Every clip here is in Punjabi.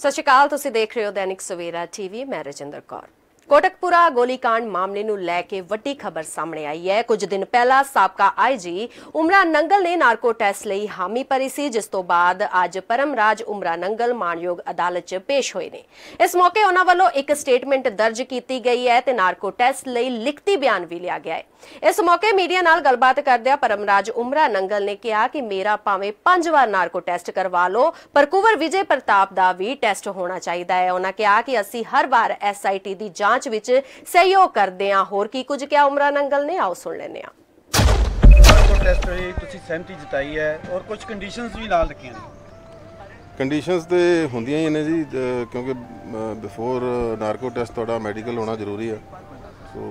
सत श्री अकाल, तुसीं देख रहे हो दैनिक सवेरा टीवी। मैं रजिंदर कौर। कोटकपुरा गोलीकांड मामले ਨੂੰ ਲੈ ਕੇ ਵੱਡੀ ਖਬਰ ਸਾਹਮਣੇ ਆਈ ਹੈ। ਕੁਝ ਦਿਨ ਪਹਿਲਾਂ ਸਾਬਕਾ ਆਈਜੀ ਉਮਰਾ ਨੰਗਲ ਨੇ ਨਾਰਕੋ ਟੈਸਟ ਲਈ ਹਾਮੀ ਭਰੀ ਸੀ, ਜਿਸ ਤੋਂ ਬਾਅਦ ਅੱਜ ਪਰਮਰਾਜ ਉਮਰਾ ਨੰਗਲ ਮਾਨਯੋਗ ਅਦਾਲਤ 'ਚ ਪੇਸ਼ ਹੋਏ ਨੇ। ਇਸ ਮੌਕੇ ਉਹਨਾਂ ਵੱਲੋਂ ਇੱਕ ਸਟੇਟਮੈਂਟ ਦਰਜ ਕੀਤੀ ਗਈ ਹੈ ਤੇ ਨਾਰਕੋ ਟੈਸਟ ਲਈ ਲਿਖਤੀ ਬਿਆਨ ਵੀ ਲਿਆ ਗਿਆ ਹੈ। ਇਸ ਮੌਕੇ ਮੀਡੀਆ ਨਾਲ ਗੱਲਬਾਤ ਕਰਦਿਆਂ ਪਰਮਰਾਜ ਉਮਰਾ ਨੰਗਲ ਨੇ ਕਿਹਾ ਕਿ ਮੇਰਾ ਭਾਵੇਂ 5 ਵਾਰ ਨਾਰਕੋ ਟੈਸਟ ਕਰਵਾ ਲਓ, ਪਰ ਕੁੰਵਰ ਵਿਜੇ ਪ੍ਰਤਾਪ ਦਾ ਵੀ ਟੈਸਟ ਹੋਣਾ ਚਾਹੀਦਾ ਹੈ। ਉਹਨਾਂ ਕਿਹਾ ਕਿ ਅਸੀਂ ਹਰ ਵਾਰ SIT ਦੀ ਜਾਂਚ ਵਿੱਚ सहयोग करते हैं। होर की कुछ क्या उमरा नंगल ने, आओ सुन लेने। नारको टेस्ट तुसी सहमति जताई है और कुछ कंडीशंस भी नाल रखियां ने। कंडीशंस तो होंदियां ही ने जी, क्योंकि बिफोर नारको टेस्ट थोड़ा मैडिकल होना जरूरी है। सो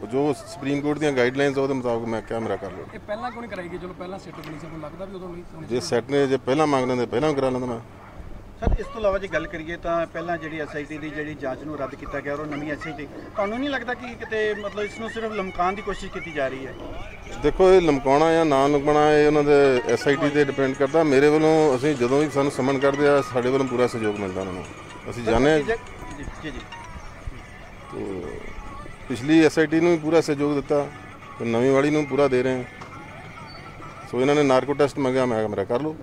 जो सुप्रीम कोर्ट दी गाइडलाइंस ਉਹਦੇ ਮੁਤਾਬਕ मैं क्या मेरा कर लो। ਇਹ ਪਹਿਲਾਂ ਕਿਉਂ ਨਹੀਂ ਕਰਾਈ ਗਈ? ਚਲੋ ਪਹਿਲਾਂ ਸੈਟ ਬਣੀ ਸੀ, ਲੱਗਦਾ ਵੀ ਉਦੋਂ ਨਹੀਂ। ਜੇ ਸੈਟ ਨੇ ਜੇ ਪਹਿਲਾਂ ਮੰਗ ਲੈਂਦੇ ਪਹਿਲਾਂ ਕਰਾ ਲੈਂਦਾ ਮੈਂ। सर इस तो इलावा जो गल करिए तो पहला जी SIT की जी जाँच को रद्द किया गया और नवी SIT ਤੁਹਾਨੂੰ नहीं लगता कि कितने मतलब इसमें सिर्फ लमकाने की कोशिश की जा रही है? देखो ये लमकाना या ना लमकाना ये उन्होंने SIT से डिपेंड करता। मेरे वालों असीं जदों भी सानूं समन करते हैं साडे वालों पूरा सहयोग मिलता उन्होंने। असीं जाने जी जी तो पिछली SIT नूं भी पूरा सहयोग दिता तो नवीं वाली नूं पूरा दे रहे हैं। सो इन्होंने नारको टेस्ट मंगया, मैं मेरा कर लो।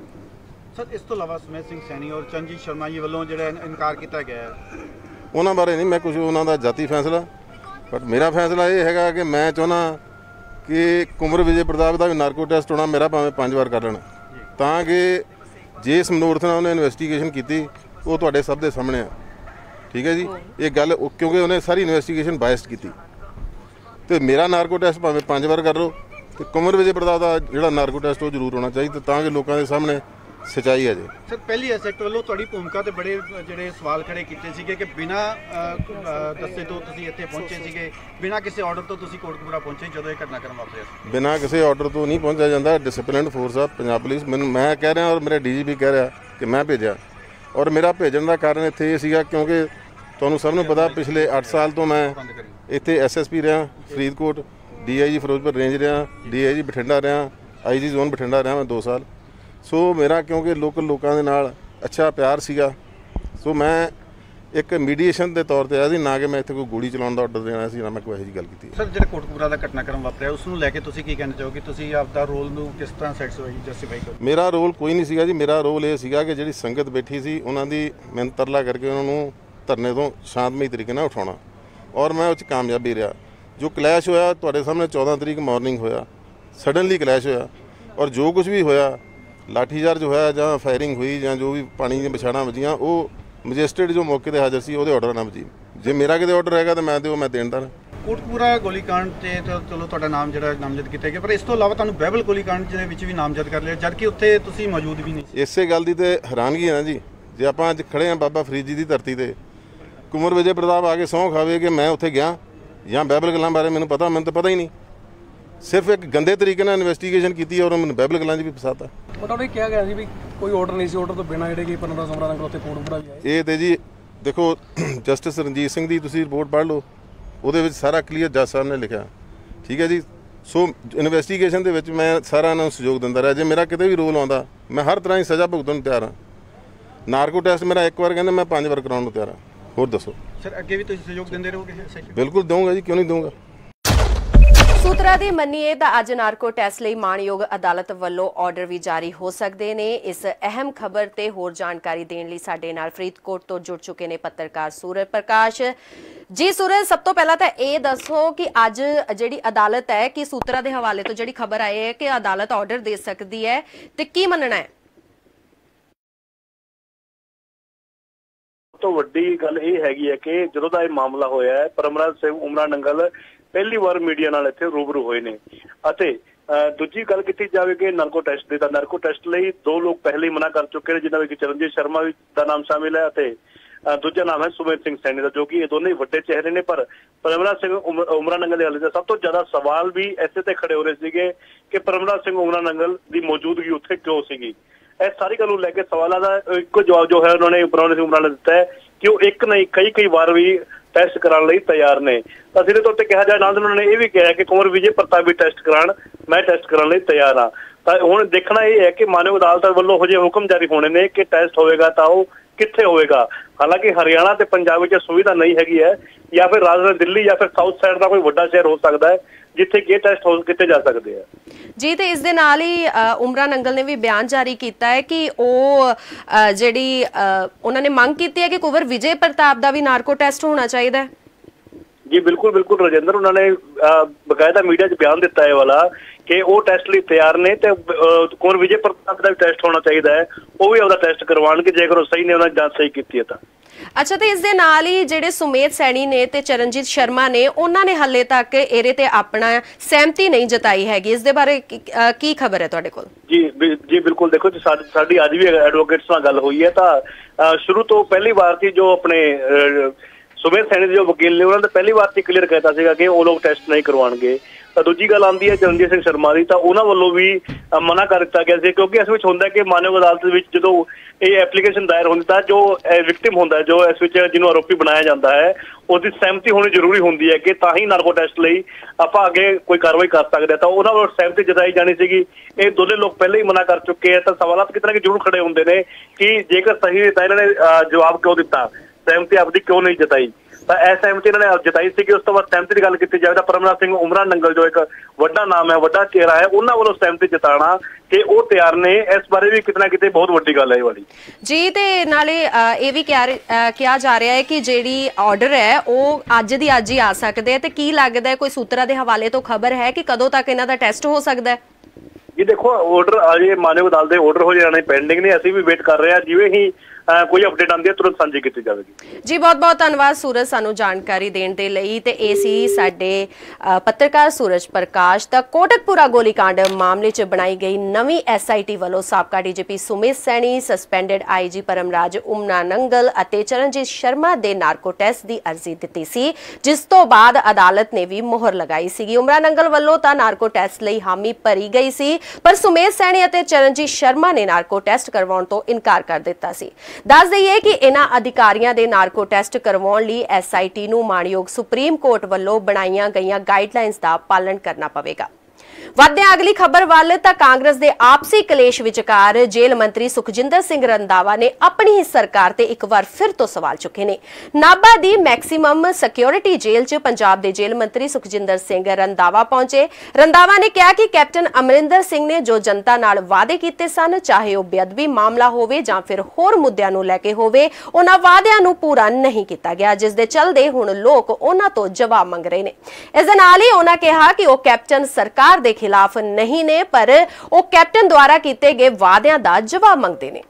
सर इस तो इलावा सुमेध सिंह सैनी और चरणजीत शर्मा जी वालों जो इनकार किया गया है, उन्होंने बारे नहीं मैं कुछ उन्होंने जाती फैसला, बट मेरा फैसला ये है कि मैं चाहना कि कुंवर विजय प्रताप का भी नारको टेस्ट होना मेरा भावें 5 बार कर लेना, ताकि जिस मनोरथ ने उन्हें इन्वेस्टिगेशन की वो तुहाडे सब के सामने है। ठीक है जी, ये गल क्योंकि उन्हें सारी इन्वेस्टिगेशन बायस्ड की तो मेरा नारको टेस्ट भावें 5 बार कर लो तो कुंवर विजय प्रताप का जो नारको टेस्ट वो जरूर होना चाहिए ताकि लोगों के सामने सच्चाई है जी। सर पहली SIT वालों तुहाडी भूमिका ते बड़े ਜਿਹੜੇ सवाल खड़े किए ਸੀਗੇ कि बिना दस्से तो ਤੁਸੀਂ ਇੱਥੇ ਪਹੁੰਚੇ ਸੀਗੇ, बिना किसी ऑर्डर तो ਤੁਸੀਂ ਕੋਟਕਪੂਰਾ ਪਹੁੰਚੇ ਜਦੋਂ ਇਹ ਘਟਨਾਕ੍ਰਮ ਵਾਪਰਿਆ ਸੀ। बिना किसी ऑर्डर तो नहीं पहुंचा जाता। डिसिप्लिनड फोर्स आ पंजाब पुलिस। मैं कह रहा और मेरा DGP कह रहा कि मैं भेजा, और मेरा भेजन का कारण इत्थे ये सीगा क्योंकि ਤੁਹਾਨੂੰ ਸਭ ਨੂੰ ਪਤਾ ਪਿਛਲੇ 8 ਸਾਲ ਤੋਂ ਮੈਂ ਇੱਥੇ SSP ਰਿਹਾ ਫਰੀਦਕੋਟ, DIG ਫਿਰੋਜ਼ਪੁਰ ਰੇਂਜ ਰਿਹਾ, DIG ਬਠਿੰਡਾ ਰਿਹਾ, IG ਜ਼ੋਨ ਬਠਿੰਡਾ ਰਿਹਾ मैं 2 साल। सो मेरा क्योंकि लोकल लोगों के नाल अच्छा प्यार सीगा, सो मैं एक मीडिएशन के तौर पर आया, ना कि मैं इत्थे कोई गोली चलाने का ऑर्डर देना सी, ना मैं कोई ऐसी गल की। सर जो कोटकपूरा का घटनाक्रम वापरिया उस नूं लैके तुसीं की कहना चाहोगे? तुसीं आपदा रोल नूं किस तरह जस्टिफाई करो? मेरा रोल कोई नहीं सीगा जी। मेरा रोल ये सीगा कि जिहड़ी संगत बैठी सी उन्हां दी मिहनत तरला करके उन्होंने धरने तो शांतमई तरीके नाल उठाउणा, और मैं उस कामयाब भी रहा। जो क्लैश होया तुहाडे सामने 14 तरीक मॉर्निंग होया, सडनली क्लैश होया, और जो कुछ भी होया लाठीचार्ज होया जां फायरिंग हुई जां जो भी पानी दी बछाणां वजियां वो मजिस्ट्रेट जो मौके पर हाज़र सी ਉਹਦੇ ऑर्डर ना वजी। जे मेरा किते ऑर्डर हैगा तो मैं तो मैं देणदार। ਕੋਟਕਪੂਰਾ ਗੋਲੀकांड ਤੇ ਚਲੋ ਤੁਹਾਡਾ ਨਾਮ ਜਿਹੜਾ ਨਾਮਜ਼ਦ ਕੀਤਾ ਗਿਆ, ਪਰ ਇਸ ਤੋਂ ਇਲਾਵਾ ਤੁਹਾਨੂੰ ਬਹਿਬਲ ਗੋਲੀकांड ਦੇ ਵਿੱਚ ਵੀ ਨਾਮਜ਼ਦ ਕਰ ਲਿਆ, ਜਦ ਕਿ ਉੱਥੇ ਤੁਸੀਂ ਮੌਜੂਦ ਵੀ ਨਹੀਂ ਸੀ। ਇਸੇ ਗੱਲ ਦੀ ਤੇ ਹੈਰਾਨਗੀ ਹੈ ਨਾ ਜੀ, ਜੇ ਆਪਾਂ ਅੱਜ ਖੜੇ ਹਾਂ ਬਾਬਾ ਫਰੀਦ ਜੀ ਦੀ ਧਰਤੀ ਤੇ, ਕੁੰਵਰ ਵਿਜੇ ਪ੍ਰਤਾਪ ਆ ਕੇ ਸਹੁੰ ਖਾਵੇ ਕਿ ਮੈਂ ਉੱਥੇ ਗਿਆ ਜਾਂ ਬਹਿਬਲ ਗੱਲਾਂ ਬਾਰੇ ਮੈਨੂੰ ਪਤਾ ਪਤਾ ਹੀ ਨਹੀਂ। सिर्फ एक गंदे तरीके ਨਾਲ इन्वेस्टिगेशन की और मैंने बाइबल गल्लां 'ਚ भी फसाता। ਉਹਨੇ ਕਿਹਾ ਗਿਆ ਸੀ ਵੀ ਕੋਈ ਆਰਡਰ ਨਹੀਂ ਸੀ, ਆਰਡਰ ਤੋਂ ਬਿਨਾਂ ਜਿਹੜੇ ਕਿ ਪਰਮਰਾਜ ਉਮਰਾ ਨੰਗਲ ਉੱਥੇ ਕੋਟਕਪੂਰਾ ਵੀ ਆਏ। ਇਹ ਤੇ ਜੀ ਦੇਖੋ ਜਸਟਿਸ ਰਣਜੀਤ ਸਿੰਘ ਦੀ ਤੁਸੀਂ ਰਿਪੋਰਟ ਪੜ੍ਹ ਲਓ, ਉਹਦੇ ਵਿੱਚ ਸਾਰਾ ਕਲੀਅਰ ਜੱਜ ਸਾਹਿਬ ਨੇ ਲਿਖਿਆ। ਠੀਕ ਹੈ ਜੀ, ਸੋ ਇਨਵੈਸਟੀਗੇਸ਼ਨ ਦੇ ਵਿੱਚ ਮੈਂ ਸਾਰਾ ਇਹਨਾਂ ਨੂੰ ਸਹਿਯੋਗ ਦਿੰਦਾ ਰਿਹਾ। ਜੇ ਮੇਰਾ ਕਿਤੇ ਵੀ ਰੋਲ ਆਉਂਦਾ ਮੈਂ ਹਰ ਤਰ੍ਹਾਂ ਦੀ ਸਜ਼ਾ ਭੁਗਤਣ ਨੂੰ ਤਿਆਰ ਹਾਂ। ਨਾਰਕੋ ਟੈਸਟ ਮੇਰਾ 1 ਵਾਰ ਕਹਿੰਦੇ, मैं 5 ਵਾਰ ਕਰਾਉਣ ਨੂੰ ਤਿਆਰ ਹਾਂ। ਹੋਰ ਦੱਸੋ ਸਰ ਅੱਗੇ ਵੀ ਤੁਸੀਂ ਸਹਿਯੋਗ ਦਿੰਦੇ ਰਹੋਗੇ? ਬਿਲਕੁਲ ਦਊਂਗਾ ਜੀ, ਕਿਉਂ ਨਹੀਂ ਦਊਂਗਾ। सूत्रा दी मन्नीए तां अज नारको टेस्ट लई माणयोग अदालत वल्लों ऑर्डर भी जारी हो सकते ने। इस अहम खबर ते होर जानकारी देण लई साडे नाल फरीदकोट तो जुड़ चुके ने पत्रकार सूरज प्रकाश जी। सूरज, सब तो पहला तां ये दसो कि अज जिहड़ी अदालत है कि सूत्रा दे हवाले तो जिहड़ी खबर आई है कि अदालत ऑर्डर दे सकती है ते की मनना है? तो वड्डी गल ये हैगी है कि जदों दा ये मामला होया है परमराज सिंह उमरा नंगल पहली बार मीडिया नाल इत्थे रूबरू होए ने। अते दूजी गल कीती जावे कि नारको टेस्ट दे तां नारको टेस्ट लई 2 लोग पहले ही मना कर चुके हैं, जिन्हां विच चरणजीत शर्मा दा नाम शामिल है अते दूजा नाम है सुमेध सिंह सैनी का, जो कि ये दोनों ही वड्डे चेहरे ने। पर परमराज सिंह उमरा नंगल दे हवाले ते सब तो ज्यादा सवाल भी ऐसे ते खड़े हो रहे सीगे कि परमराज सिंह उमरा नंगल दी मौजूदगी उत्थे क्यों सीगी। इस सारी गल नूं लैके सवालों का एक जवाब जो है उन्होंने परमराज सिंह उमरा ने दिता है कि वो एक नहीं कई बार भी टेस्ट कराने लई तैयार ने। सीधे तौर पर कहा जाए नाल उन्होंने ये भी कहा कि कुंवर विजय प्रताप भी टेस्ट कराण, मैं टेस्ट कराने लई तैयार हाँ। हुण देखना ये है कि मानयोग अदालत वालों हो जे हुक्म जारी होने ने कि टेस्ट होएगा तां ਕਿੱਥੇ ਹੋਵੇਗਾ। ਹਾਲਾਂਕਿ ਹਰਿਆਣਾ ਤੇ ਪੰਜਾਬ ਵਿੱਚ ਸੁਵਿਧਾ ਨਹੀਂ ਹੈਗੀ ਹੈ, ਜਾਂ ਫਿਰ ਰਾਜਧਾਨੀ ਦਿੱਲੀ ਜਾਂ ਫਿਰ ਸਾਊਥ ਸਾਈਡ ਦਾ ਕੋਈ ਵੱਡਾ ਸ਼ਹਿਰ ਹੋ ਸਕਦਾ ਹੈ ਜਿੱਥੇ ਕਿ ਇਹ ਟੈਸਟ ਹੋ ਕੀਤੇ ਜਾ ਸਕਦੇ ਆ ਜੀ। ਤੇ ਇਸ ਦੇ ਨਾਲ ਹੀ ਉਮਰਾ ਨੰਗਲ ਨੇ ਵੀ ਬਿਆਨ ਜਾਰੀ ਕੀਤਾ ਹੈ ਕਿ ਉਹ ਜਿਹੜੀ ਉਹਨਾਂ ਨੇ ਮੰਗ ਕੀਤੀ ਹੈ ਕਿ ਕੁੰਵਰ ਵਿਜੇ ਪ੍ਰਤਾਪ ਦਾ ਵੀ ਨਾਰਕੋ ਟੈਸਟ ਹੋਣਾ ਚਾਹੀਦਾ ਹੈ। ਜੀ ਬਿਲਕੁਲ ਬਿਲकुल राजेंद्र, उन्होंने बकायदा मीडिया च बयान दिता है वाला कि वो टेस्ट लिए तैयार ने ते कुंवर विजय प्रताप का भी टेस्ट होना चाहिए है, वो भी अपना टेस्ट करवाएंगे जेकर सही ने उन्होंने जांच सही की है। ਅੱਛਾ, ਤੇ ਇਸ ਦੇ ਨਾਲ ਹੀ ਜਿਹੜੇ ਸੁਮੇਧ ਸੈਣੀ ਨੇ ਤੇ ਚਰਨਜੀਤ ਸ਼ਰਮਾ ਨੇ ਉਹਨਾਂ ਨੇ ਹਾਲੇ ਤੱਕ ਇਹਦੇ ਤੇ ਆਪਣਾ ਸਹਿਮਤੀ ਨਹੀਂ ਜਤਾਈ ਹੈਗੀ। ਇਸ ਦੇ ਬਾਰੇ ਕੀ ਖਬਰ ਹੈ ਤੁਹਾਡੇ ਕੋਲ? ਜੀ ਬਿਲਕੁਲ, ਦੇਖੋ ਜੀ ਸਾਡੀ ਅੱਜ ਵੀ ਐਡਵੋਕੇਟਸ ਨਾਲ ਗੱਲ ਹੋਈ ਹੈ ਤਾਂ ਸ਼ੁਰੂ ਤੋਂ ਪਹਿਲੀ ਵਾਰ ਸੀ ਜੋ ਆਪਣੇ ਸੁਮੇਧ ਸੈਣੀ ਦੇ ਜੋ ਵਕੀਲ ਨੇ ਉਹਨਾਂ ਨੇ ਪਹਿਲੀ ਵਾਰ ਤੇ ਕਲੀਅਰ ਕਹਿਤਾ ਸੀਗਾ ਕਿ ਉਹ ਲੋਕ ਟੈਸਟ ਨਹੀਂ ਕਰਵਾਉਣਗੇ। ਤਾਂ ਦੂਜੀ ਗੱਲ ਆਉਂਦੀ ਹੈ ਚਰਨਜੀਤ ਸਿੰਘ ਸ਼ਰਮਾ ਦੀ, ਤਾਂ ਉਹਨਾਂ ਵੱਲੋਂ ਵੀ ਮਨਾ ਕਰ ਦਿੱਤਾ ਗਿਆ ਸੀ ਕਿਉਂਕਿ ਇਸ ਵਿੱਚ ਹੁੰਦਾ ਕਿ ਮਾਨਯੋਗ ਅਦਾਲਤ ਵਿੱਚ ਜਦੋਂ ਇਹ ਐਪਲੀਕੇਸ਼ਨ ਦਾਇਰ ਹੁੰਦੀ ਤਾਂ ਜੋ ਵਿਕਟਿਮ ਹੁੰਦਾ, ਜੋ ਇਸ ਵਿੱਚ ਜਿਹਨੂੰ ਆਰੋਪੀ ਬਣਾਇਆ ਜਾਂਦਾ ਹੈ, ਉਹਦੀ ਸਹਿਮਤੀ ਹੋਣੀ ਜ਼ਰੂਰੀ ਹੁੰਦੀ ਹੈ ਕਿ ਤਾਂ ਹੀ ਨਾਰਕੋ ਟੈਸਟ ਲਈ ਆਪਾਂ ਅੱਗੇ ਕੋਈ ਕਾਰਵਾਈ ਕਰ ਸਕਦੇ ਹਾਂ। ਤਾਂ ਉਹਨਾਂ ਵੱਲੋਂ ਸਹਿਮਤੀ ਜਤਾਈ ਜਾਣੀ ਸੀਗੀ। ਇਹ ਦੋਨੇ ਲੋਕ ਪਹਿਲਾਂ ਹੀ ਮਨਾ ਕਰ ਚੁੱਕੇ ਆ, ਤਾਂ ਸਵਾਲਾਤ ਕਿਤੇ ਨਾ ਕਿ ਜ਼ਰੂਰ ਖੜੇ ਹੁੰਦੇ ਨੇ ਕਿ ਜੇਕਰ ਸਹੀ ਤਾਂ ਇਹਨਾਂ ਨੇ ਜਵਾਬ ਕਿਉਂ ਦਿੱਤਾ, ਸਹਿਮਤੀ ਆਪਦੀ ਕਿਉਂ ਨਹੀਂ ਜਤਾਈ। ਤਾਂ ਇਹ ਸਹਿਮਤੀ ਇਹਨਾਂ ਨੇ ਜਤਾਈ ਸੀ ਕਿ ਉਸ ਤੋਂ ਬਾਅਦ ਸਹਿਮਤੀ ਦੀ ਗੱਲ ਕੀਤੀ ਜਾਵੇ ਤਾਂ ਪਰਮਰਾਜ ਸਿੰਘ ਉਮਰਾ ਨੰਗਲ ਜੋ ਇੱਕ ਵੱਡਾ ਨਾਮ ਹੈ, ਵੱਡਾ ਚਿਹਰਾ ਹੈ, ਉਹਨਾਂ ਵੱਲੋਂ ਸਹਿਮਤੀ ਜਤਾਉਣਾ ਕਿ ਉਹ ਤਿਆਰ ਨੇ, ਇਸ ਬਾਰੇ ਵੀ ਕਿਤੇ ਨਾ ਕਿਤੇ ਬਹੁਤ ਵੱਡੀ ਗੱਲ ਹੈ ਇਹ ਵਾਲੀ ਜੀ। ਤੇ ਨਾਲੇ ਇਹ ਵੀ ਕਿਹਾ ਜਾ ਰਿਹਾ ਹੈ ਕਿ ਜਿਹੜੀ ਆਰਡਰ ਹੈ ਉਹ ਅੱਜ ਦੀ ਅੱਜ ਹੀ ਆ ਸਕਦੇ ਹੈ, ਤੇ ਕੀ ਲੱਗਦਾ ਹੈ ਕੋਈ ਸੂਤਰਾਂ ਦੇ ਹਵਾਲੇ ਤੋਂ ਖਬਰ ਹੈ ਕਿ ਕਦੋਂ ਤੱਕ ਇਹਨਾਂ ਦਾ ਟੈਸਟ ਹੋ ਸਕਦਾ ਹੈ? ਜੀ ਦੇਖੋ, ਆਰਡਰ ਅਜੇ ਮਾਨਯੋਗ ਅਦਾਲਤ ਦੇ ਆਰਡਰ ਹੋ ਜਾਣੇ ਪੈਂਡਿੰਗ ਨੇ, ਅਸੀਂ ਵੀ ਵੇਟ ਕਰ ਰਹੇ ਹਾਂ। ਜਿਵੇਂ ਹੀ ਕੋਈ ਅਪਡੇਟ ਆਉਂਦੀ ਹੈ ਤੁਰੰਤ ਸਾਂਝੀ ਕੀਤੀ ਜਾਵੇਗੀ। ਜੀ ਬਹੁਤ ਬਹੁਤ ਧੰਨਵਾਦ ਸੂਰਜ ਸਾਨੂੰ ਜਾਣਕਾਰੀ ਦੇਣ ਦੇ ਲਈ। ਤੇ ਇਹ ਸੀ ਸਾਡੇ ਪੱਤਰਕਾਰ ਸੂਰਜ ਪ੍ਰਕਾਸ਼ ਦਾ ਕੋਟਕਪੂਰਾ ਗੋਲੀकांड ਮਾਮਲੇ 'ਚ ਬਣਾਈ ਗਈ ਨਵੀਂ SIT ਵੱਲੋਂ ਸਾਬਕਾ DGP Sumedh Saini, suspended IG Paramraj Umranangal ਅਤੇ ਚਰਨਜੀਤ ਸ਼ਰਮਾ ਦੇ ਨਾਰਕੋ ਟੈਸਟ ਦੀ ਅਰਜ਼ੀ ਦਿੱਤੀ ਸੀ, ਜਿਸ ਤੋਂ ਬਾਅਦ ਅਦਾਲਤ ਨੇ ਵੀ ਮੁਹਰ ਲਗਾਈ ਸੀਗੀ। ਉਮਰਾ ਨੰਗਲ ਵੱਲੋਂ ਤਾਂ ਨਾਰਕੋ ਟੈਸਟ ਲਈ ਹਾਮੀ ਭਰੀ ਗਈ ਸੀ, ਪਰ ਸੁਮੇਧ ਸੈਣੀ ਅਤੇ ਚਰਨਜੀਤ ਸ਼ਰਮਾ ਨੇ ਨਾਰਕੋ ਟੈਸਟ ਕਰਵਾਉਣ ਤੋਂ ਇਨਕਾਰ ਕਰ ਦਿੱਤਾ ਸੀ। ਦੱਸ ਦਈਏ ਕਿ ਇਹਨਾਂ ਅਧਿਕਾਰੀਆਂ ਦੇ ਨਾਰਕੋ ਟੈਸਟ ਕਰਵਾਉਣ ਲਈ SIT ਨੂੰ ਮਾਣਯੋਗ ਸੁਪਰੀਮ ਕੋਰਟ ਵੱਲੋਂ ਬਣਾਈਆਂ ਗਈਆਂ ਗਾਈਡਲਾਈਨਸ ਦਾ ਪਾਲਣ ਕਰਨਾ ਪਵੇਗਾ। ਵਧਦੇ ਅਗਲੀ ਖਬਰ ਵੱਲ ਤਾਂ ਕਾਂਗਰਸ ਦੇ ਆਪਸੀ ਕਲੇਸ਼ ਵਿਚਕਾਰ ਜੇਲ੍ਹ ਮੰਤਰੀ ਸੁਖਜਿੰਦਰ ਸਿੰਘ ਰੰਧਾਵਾ ਨੇ ਆਪਣੀ ਹੀ ਸਰਕਾਰ ਤੇ ਇੱਕ ਵਾਰ ਫਿਰ ਤੋਂ ਸਵਾਲ ਚੁੱਕੇ ਨੇ। ਨਾਭਾ ਦੀ ਮੈਕਸਿਮਮ ਸਿਕਿਉਰਿਟੀ ਜੇਲ੍ਹ 'ਚ ਪੰਜਾਬ ਦੇ ਜੇਲ੍ਹ ਮੰਤਰੀ ਸੁਖਜਿੰਦਰ ਸਿੰਘ ਰੰਧਾਵਾ ਪਹੁੰਚੇ। ਰੰਧਾਵਾ ਨੇ ਕਿਹਾ ਕਿ ਕੈਪਟਨ ਅਮਰਿੰਦਰ ਸਿੰਘ ਨੇ ਜੋ ਜਨਤਾ ਨਾਲ ਵਾਅਦੇ ਕੀਤੇ ਸਨ, ਚਾਹੇ ਉਹ ਬੇਅਦਬੀ ਮਾਮਲਾ ਹੋਵੇ ਜਾਂ ਫਿਰ ਹੋਰ ਮੁੱਦਿਆਂ ਨੂੰ ਲੈ ਕੇ ਹੋਵੇ, ਉਹਨਾਂ ਵਾਅਦਿਆਂ ਨੂੰ ਪੂਰਾ ਨਹੀਂ ਕੀਤਾ ਗਿਆ, ਜਿਸ ਦੇ ਚੱਲਦੇ ਹੁਣ ਲੋਕ ਉਹਨਾਂ ਤੋਂ ਜਵਾਬ ਮੰਗ ਰਹੇ ਨੇ। ਇਸ ਦੇ ਨਾਲ ਹੀ ਉਹਨਾਂ ਕਿਹਾ ਕਿ ਉਹ ਕੈਪਟਨ ਸਰਕਾਰ ਦੇ ਖਿਲਾਫ ਨਹੀਂ ਨੇ, ਪਰ ਉਹ ਕੈਪਟਨ ਦੁਆਰਾ ਕੀਤੇ ਗਏ ਵਾਅਦਿਆਂ ਦਾ ਜਵਾਬ ਮੰਗਦੇ ਨੇ।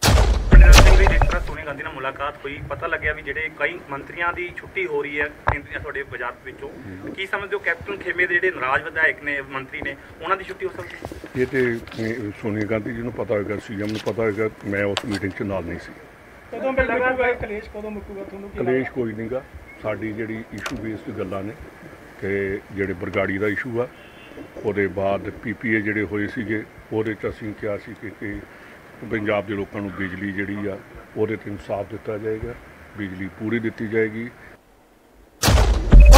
ਜਿਸ ਤਰ੍ਹਾਂ ਸੋਨੀਆ ਗਾਂਧੀ ਨਾਲ ਮੁਲਾਕਾਤ ਹੋਈ, ਪਤਾ ਲੱਗਿਆ ਵੀ ਜਿਹੜੇ ਕਈ ਮੰਤਰੀਆਂ ਦੀ ਛੁੱਟੀ ਹੋ ਰਹੀ ਹੈ ਤੁਹਾਡੇ ਵਜ਼ਾਰਤ ਵਿੱਚੋਂ, ਕੀ ਸਮਝਦੇ ਹੋ ਕੈਪਟਨ ਖੇਮੇ ਦੇ ਜਿਹੜੇ ਨਾਰਾਜ਼ ਵਿਧਾਇਕ ਨੇ, ਮੰਤਰੀ ਨੇ, ਉਹਨਾਂ ਦੀ ਛੁੱਟੀ ਹੋ ਸਕਦੀ? ਇਹ ਤੇ ਸੋਨੀਆ ਗਾਂਧੀ ਜੀ ਨੂੰ ਪਤਾ ਹੋਏਗਾ, CM ਨੂੰ ਪਤਾ ਹੋਏਗਾ, ਮੈਂ ਉਸ ਮੀਟਿੰਗ 'ਚ ਨਾਲ ਨਹੀਂ ਸੀ। ਕਦੋਂ ਮੁੱਕੂਗਾ ਕਲੇਸ਼, ਕਦੋਂ ਮੁੱਕੂਗਾ ਤੁਹਾਨੂੰ? ਕਲੇਸ਼ ਕੋਈ ਨਹੀਂਗਾ, ਸਾਡੀ ਜਿਹੜੀ ਇਸ਼ੂ ਬੇਸਡ ਗੱਲਾਂ ਨੇ ਕਿ ਜਿਹੜੇ ਬਰਗਾੜੀ ਦਾ ਇਸ਼ੂ ਆ, ਉਹਦੇ ਬਾਅਦ PPA ਜਿਹੜੇ ਹੋਏ ਸੀਗੇ ਉਹਦੇ 'ਚ ਅਸੀਂ ਕਿਹਾ ਸੀ ਕਿ ਪੰਜਾਬ ਦੇ ਲੋਕਾਂ ਨੂੰ ਬਿਜਲੀ ਜਿਹੜੀ ਆ ਉਹਦੇ 'ਤੇ ਇਨਸਾਫ ਦਿੱਤਾ ਜਾਏਗਾ, ਬਿਜਲੀ ਪੂਰੀ ਦਿੱਤੀ ਜਾਏਗੀ।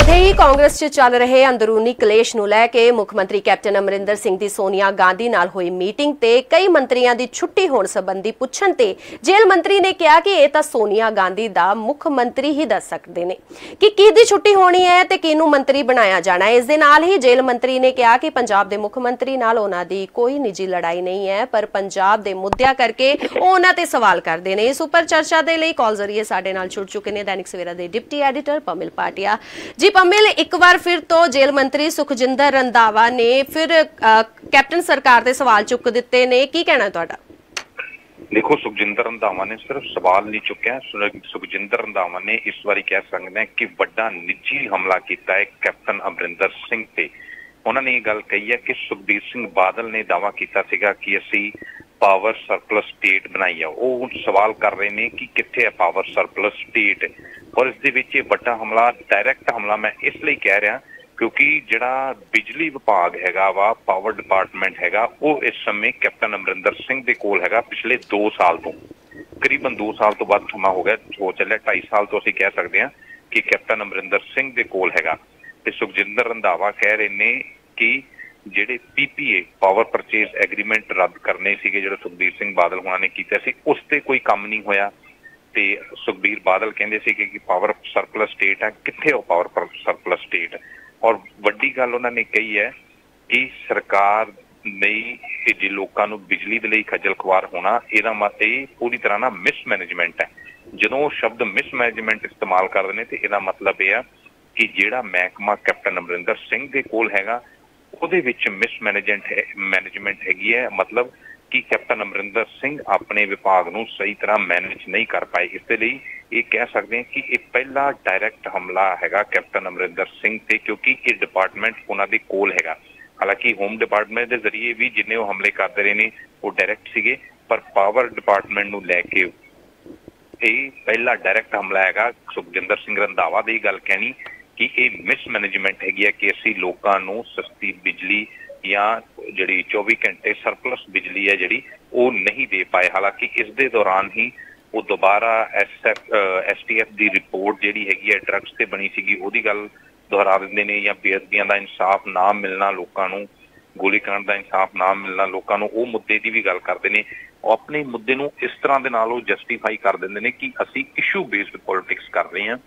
ਉੱਥੇ ਹੀ ਕਾਂਗਰਸ 'ਚ ਚੱਲ ਰਹੇ ਅੰਦਰੂਨੀ ਕਲੇਸ਼ ਨੂੰ ਲੈ ਕੇ ਮੁੱਖ ਮੰਤਰੀ ਕੈਪਟਨ ਅਮਰਿੰਦਰ ਸਿੰਘ ਦੀ ਸੋਨੀਆ ਗਾਂਧੀ ਨਾਲ ਹੋਈ ਮੀਟਿੰਗ ਤੇ ਕਈ ਮੰਤਰੀਆਂ ਦੀ ਛੁੱਟੀ ਹੋਣ ਸੰਬੰਧੀ ਪੁੱਛਣ ਤੇ ਜੇਲ੍ਹ ਮੰਤਰੀ ਨੇ ਕਿਹਾ ਕਿ ਇਹ ਤਾਂ ਸੋਨੀਆ ਗਾਂਧੀ ਦਾ ਮੁੱਖ ਮੰਤਰੀ ਹੀ ਦੱਸ ਸਕਦੇ ਨੇ ਕਿ ਕਿਹਦੀ ਛੁੱਟੀ ਹੋਣੀ ਹੈ ਤੇ ਕਿਹਨੂੰ ਮੰਤਰੀ ਬਣਾਇਆ ਜਾਣਾ ਹੈ। ਇਸ ਦੇ ਨਾਲ ਹੀ ਜੇਲ੍ਹ ਮੰਤਰੀ ਨੇ ਕਿਹਾ ਕਿ ਪੰਜਾਬ ਦੇ ਮੁੱਖ ਮੰਤਰੀ ਨਾਲ ਉਹਨਾਂ ਦੀ ਕੋਈ ਨਿੱਜੀ ਲੜਾਈ ਨਹੀਂ ਹੈ, ਪਰ ਪੰਜਾਬ ਦੇ ਮੁੱਦਿਆਂ ਕਰਕੇ ਉਹ ਉਹਨਾਂ ਤੇ ਸਵਾਲ ਕਰਦੇ ਨੇ। ਇਸ ਉੱਪਰ ਚਰਚਾ ਦੇ ਲਈ ਕਾਲ ਜ਼ਰੀਏ ਸਾਡੇ ਨਾਲ ਜੁੜ ਚੁੱਕੇ ਨੇ ਦੈਨਿਕ ਸਵੇਰਾ ਦੇ ਡਿਪਟੀ ਐਡੀਟਰ ਪਮਿਲ ਪਾਟਿਆ ਜੀ। ਪਮਿਲ, ਇੱਕ ਵਾਰ ਫਿਰ ਤੋਂ ਜੇਲ੍ਹ ਮੰਤਰੀ ਸੁਖਜਿੰਦਰ ਰੰਧਾਵਾ ਨੇ ਫਿਰ ਕੈਪਟਨ ਸਰਕਾਰ ਦੇ ਸਵਾਲ ਚੁੱਕ ਦਿੱਤੇ ਨੇ, ਕੀ ਕਹਿਣਾ ਤੁਹਾਡਾ? देखो, सुखजिंदर रंधावा ने सिर्फ सवाल नहीं चुकिया, सुखजिंदर रंधावा ने इस बारी कह सकते हैं कि बड़ा निजी हमला किया है कैप्टन अमरिंदर सिंह ते। उन्होंने ये गल कही है कि सुखबीर सिंह बादल ने दावा किया सीगा कि असी पावर सरप्लस स्टेट बनाई है। वो हुण सवाल कर रहे हैं कि कित्थे है पावर सरप्लस स्टेट, और इस दे विच बड़ा हमला, डायरैक्ट हमला मैं इसलिए कह रहा क्योंकि जिहड़ा बिजली विभाग हैगा वा, पावर डिपार्टमेंट हैगा, वो इस समय कैप्टन अमरिंदर सिंह दे कोल हैगा पिछले 2 साल तो, करीबन 2 साल तो बाद समा हो गया, हो चलिया 2.5 साल तो असीं कह सकते हैं कि कैप्टन अमरिंदर सिंह दे कोल हैगा। ते सुखजिंदर रंधावा कह रहे ने कि ਜਿਹੜੇ PPA ਪਾਵਰ ਪਰਚੇਜ਼ ਐਗਰੀਮੈਂਟ ਰੱਦ ਕਰਨੇ ਸੀਗੇ ਜਿਹੜੇ ਸੁਖਬੀਰ ਸਿੰਘ ਬਾਦਲ ਹੋਣਾ ਨੇ ਕੀਤਾ ਸੀ, ਉਸ ਤੇ ਕੋਈ ਕੰਮ ਨਹੀਂ ਹੋਇਆ। ਤੇ ਸੁਖਬੀਰ ਬਾਦਲ ਕਹਿੰਦੇ ਸੀਗੇ ਕਿ ਪਾਵਰ ਸਰਪਲਸ ਸਟੇਟ ਹੈ, ਕਿੱਥੇ ਉਹ ਪਾਵਰ ਸਰਪਲਸ ਸਟੇਟ। ਔਰ ਵੱਡੀ ਗੱਲ ਉਹਨਾਂ ਨੇ ਕਹੀ ਹੈ ਕਿ ਸਰਕਾਰ ਲਈ ਜੇ ਲੋਕਾਂ ਨੂੰ ਬਿਜਲੀ ਦੇ ਲਈ ਖੱਜਲ ਖੁਆਰ ਹੋਣਾ, ਇਹਦਾ ਮਤਲਬ ਇਹ ਪੂਰੀ ਤਰ੍ਹਾਂ ਨਾਲ ਮਿਸਮੈਨੇਜਮੈਂਟ ਹੈ। ਜਦੋਂ ਉਹ ਸ਼ਬਦ ਮਿਸਮੈਨੇਜਮੈਂਟ ਇਸਤੇਮਾਲ ਕਰਦੇ ਨੇ ਤੇ ਇਹਦਾ ਮਤਲਬ ਇਹ ਆ ਕਿ ਜਿਹੜਾ ਮਹਿਕਮਾ ਕੈਪਟਨ ਅਮਰਿੰਦਰ ਸਿੰਘ ਦੇ ਕੋਲ ਹੈਗਾ ਉਹਦੇ ਵਿੱਚ ਮੈਨੇਜਮੈਂਟ ਹੈਗੀ ਹੈ। ਮਤਲਬ ਕਿ ਕੈਪਟਨ ਅਮਰਿੰਦਰ ਸਿੰਘ ਆਪਣੇ ਵਿਭਾਗ ਨੂੰ ਸਹੀ ਤਰ੍ਹਾਂ ਮੈਨੇਜ ਨਹੀਂ ਕਰ ਪਾਏ। ਇਸ ਦੇ ਲਈ ਇਹ ਕਹਿ ਸਕਦੇ ਹਾਂ ਕਿ ਇਹ ਪਹਿਲਾ ਡਾਇਰੈਕਟ ਹਮਲਾ ਹੈਗਾ ਕੈਪਟਨ ਅਮਰਿੰਦਰ ਸਿੰਘ ਤੇ, ਕਿਉਂਕਿ ਇਹ ਡਿਪਾਰਟਮੈਂਟ ਉਹਨਾਂ ਦੇ ਕੋਲ ਹੈਗਾ। ਹਾਲਾਂਕਿ ਹੋਮ ਡਿਪਾਰਟਮੈਂਟ ਦੇ ਜ਼ਰੀਏ ਵੀ ਜਿੰਨੇ ਉਹ ਹਮਲੇ ਕਰਦੇ ਰਹੇ ਨੇ ਉਹ ਡਾਇਰੈਕਟ ਸੀਗੇ, ਪਰ ਪਾਵਰ ਡਿਪਾਰਟਮੈਂਟ ਨੂੰ ਲੈ ਕੇ ਇਹ ਪਹਿਲਾ ਡਾਇਰੈਕਟ ਹਮਲਾ ਹੈਗਾ। ਸੁਖਜਿੰਦਰ ਸਿੰਘ ਰੰਧਾਵਾ ਦੀ ਗੱਲ ਕਹਿਣੀ ਕਿ ਇਹ ਮਿਸਮੈਨੇਜਮੈਂਟ ਹੈਗੀ ਹੈ ਕਿ ਅਸੀਂ ਲੋਕਾਂ ਨੂੰ ਸਸਤੀ ਬਿਜਲੀ ਜਾਂ ਜਿਹੜੀ 24 ਘੰਟੇ ਸਰਪਲਸ ਬਿਜਲੀ ਹੈ ਜਿਹੜੀ ਉਹ ਨਹੀਂ ਦੇ ਪਾਏ। ਹਾਲਾਂਕਿ ਇਸ ਦੇ ਦੌਰਾਨ ਹੀ ਉਹ ਦੁਬਾਰਾ STF ਦੀ ਰਿਪੋਰਟ ਜਿਹੜੀ ਹੈਗੀ ਹੈ ਡਰੱਗਸ ਤੇ ਬਣੀ ਸੀਗੀ ਉਹਦੀ ਗੱਲ ਦੁਹਰਾ ਦਿੰਦੇ ਨੇ, ਜਾਂ ਬੇਅਦਬੀਆਂ ਦਾ ਇਨਸਾਫ ਨਾ ਮਿਲਣਾ ਲੋਕਾਂ ਨੂੰ, ਗੋਲੀकांड ਦਾ ਇਨਸਾਫ ਨਾ ਮਿਲਣਾ ਲੋਕਾਂ ਨੂੰ, ਉਹ ਮੁੱਦੇ ਦੀ ਵੀ ਗੱਲ ਕਰਦੇ ਨੇ। ਉਹ ਆਪਣੇ ਮੁੱਦੇ ਨੂੰ ਇਸ ਤਰ੍ਹਾਂ ਦੇ ਨਾਲ ਉਹ ਜਸਟੀਫਾਈ ਕਰ ਦਿੰਦੇ ਨੇ ਕਿ ਅਸੀਂ ਇਸ਼ੂ ਬੇਸਡ ਪੋਲਿਟਿਕਸ ਕਰ ਰਹੇ ਹਾਂ,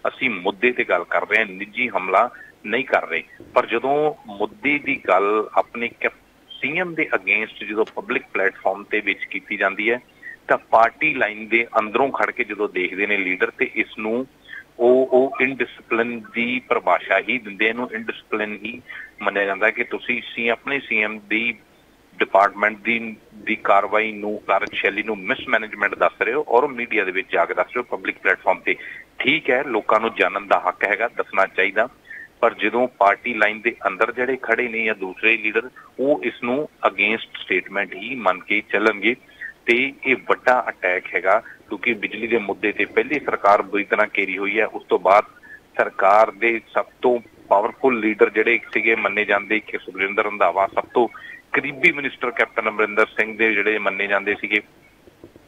ਅਸੀਂ ਮੁੱਦੇ ਤੇ ਗੱਲ ਕਰ ਰਹੇ ਹਾਂ, ਨਿੱਜੀ ਹਮਲਾ ਨਹੀਂ ਕਰ ਰਹੇ। ਪਰ ਜਦੋਂ ਮੁੱਦੇ ਦੀ ਗੱਲ ਆਪਣੇ CM ਦੇ ਅਗੇਂਸਟ ਜਦੋਂ ਪਬਲਿਕ ਪਲੇਟਫਾਰਮ ਤੇ ਵਿੱਚ ਕੀਤੀ ਜਾਂਦੀ ਹੈ ਤਾਂ ਪਾਰਟੀ ਲਾਈਨ ਦੇ ਅੰਦਰੋਂ ਖੜ ਕੇ ਜਦੋਂ ਦੇਖਦੇ ਨੇ ਲੀਡਰ ਤੇ ਇਸ ਨੂੰ ਉਹ ਇਨਡਿਸਪਲਿਨ ਦੀ ਪਰਿਭਾਸ਼ਾ ਹੀ ਦਿੰਦੇ, ਇਹਨੂੰ ਇਨਡਿਸਪਲਿਨ ਹੀ ਮੰਨਿਆ ਜਾਂਦਾ ਕਿ ਤੁਸੀਂ ਆਪਣੇ CM ਦੀ ਡਿਪਾਰਟਮੈਂਟ ਦੀ ਕਾਰਵਾਈ ਨੂੰ, ਕਾਰਜਸ਼ੈਲੀ ਨੂੰ ਮਿਸਮੈਨੇਜਮੈਂਟ ਦੱਸ ਰਹੇ ਹੋ ਔਰ ਮੀਡੀਆ ਦੇ ਵਿੱਚ ਜਾ ਕੇ ਦੱਸ ਰਹੇ ਹੋ ਪਬਲਿਕ ਪਲੇਟਫਾਰਮ ਤੇ। ਠੀਕ ਹੈ, ਲੋਕਾਂ ਨੂੰ ਜਾਣਨ ਦਾ ਹੱਕ ਹੈਗਾ, ਦੱਸਣਾ ਚਾਹੀਦਾ, ਪਰ ਜਦੋਂ ਪਾਰਟੀ ਲਾਈਨ ਦੇ ਅੰਦਰ ਜਿਹੜੇ ਖੜੇ ਨੇ ਜਾਂ ਦੂਸਰੇ ਲੀਡਰ ਉਹ ਇਸ ਨੂੰ ਅਗੇਂਸਟ ਸਟੇਟਮੈਂਟ ਹੀ ਮੰਨ ਕੇ ਚੱਲਣਗੇ ਤੇ ਇਹ ਵੱਡਾ ਅਟੈਕ ਹੈਗਾ। ਕਿਉਂਕਿ ਬਿਜਲੀ ਦੇ ਮੁੱਦੇ ਤੇ ਪਹਿਲੀ ਸਰਕਾਰ ਬੁਰੀ ਤਰ੍ਹਾਂ ਘੇਰੀ ਹੋਈ ਹੈ, ਉਸ ਤੋਂ ਬਾਅਦ ਸਰਕਾਰ ਦੇ ਸਭ ਤੋਂ ਪਾਵਰਫੁਲ ਲੀਡਰ ਜਿਹੜੇ ਸੀਗੇ ਮੰਨੇ ਜਾਂਦੇ ਕਿ ਸੁਖਜਿੰਦਰ ਰੰਧਾਵਾ, ਸਭ ਤੋਂ ਕਰੀਬੀ ਮਿਨਿਸਟਰ ਕੈਪਟਨ ਅਮਰਿੰਦਰ ਸਿੰਘ ਦੇ ਜਿਹੜੇ ਮੰਨੇ ਜਾਂਦੇ ਸੀਗੇ,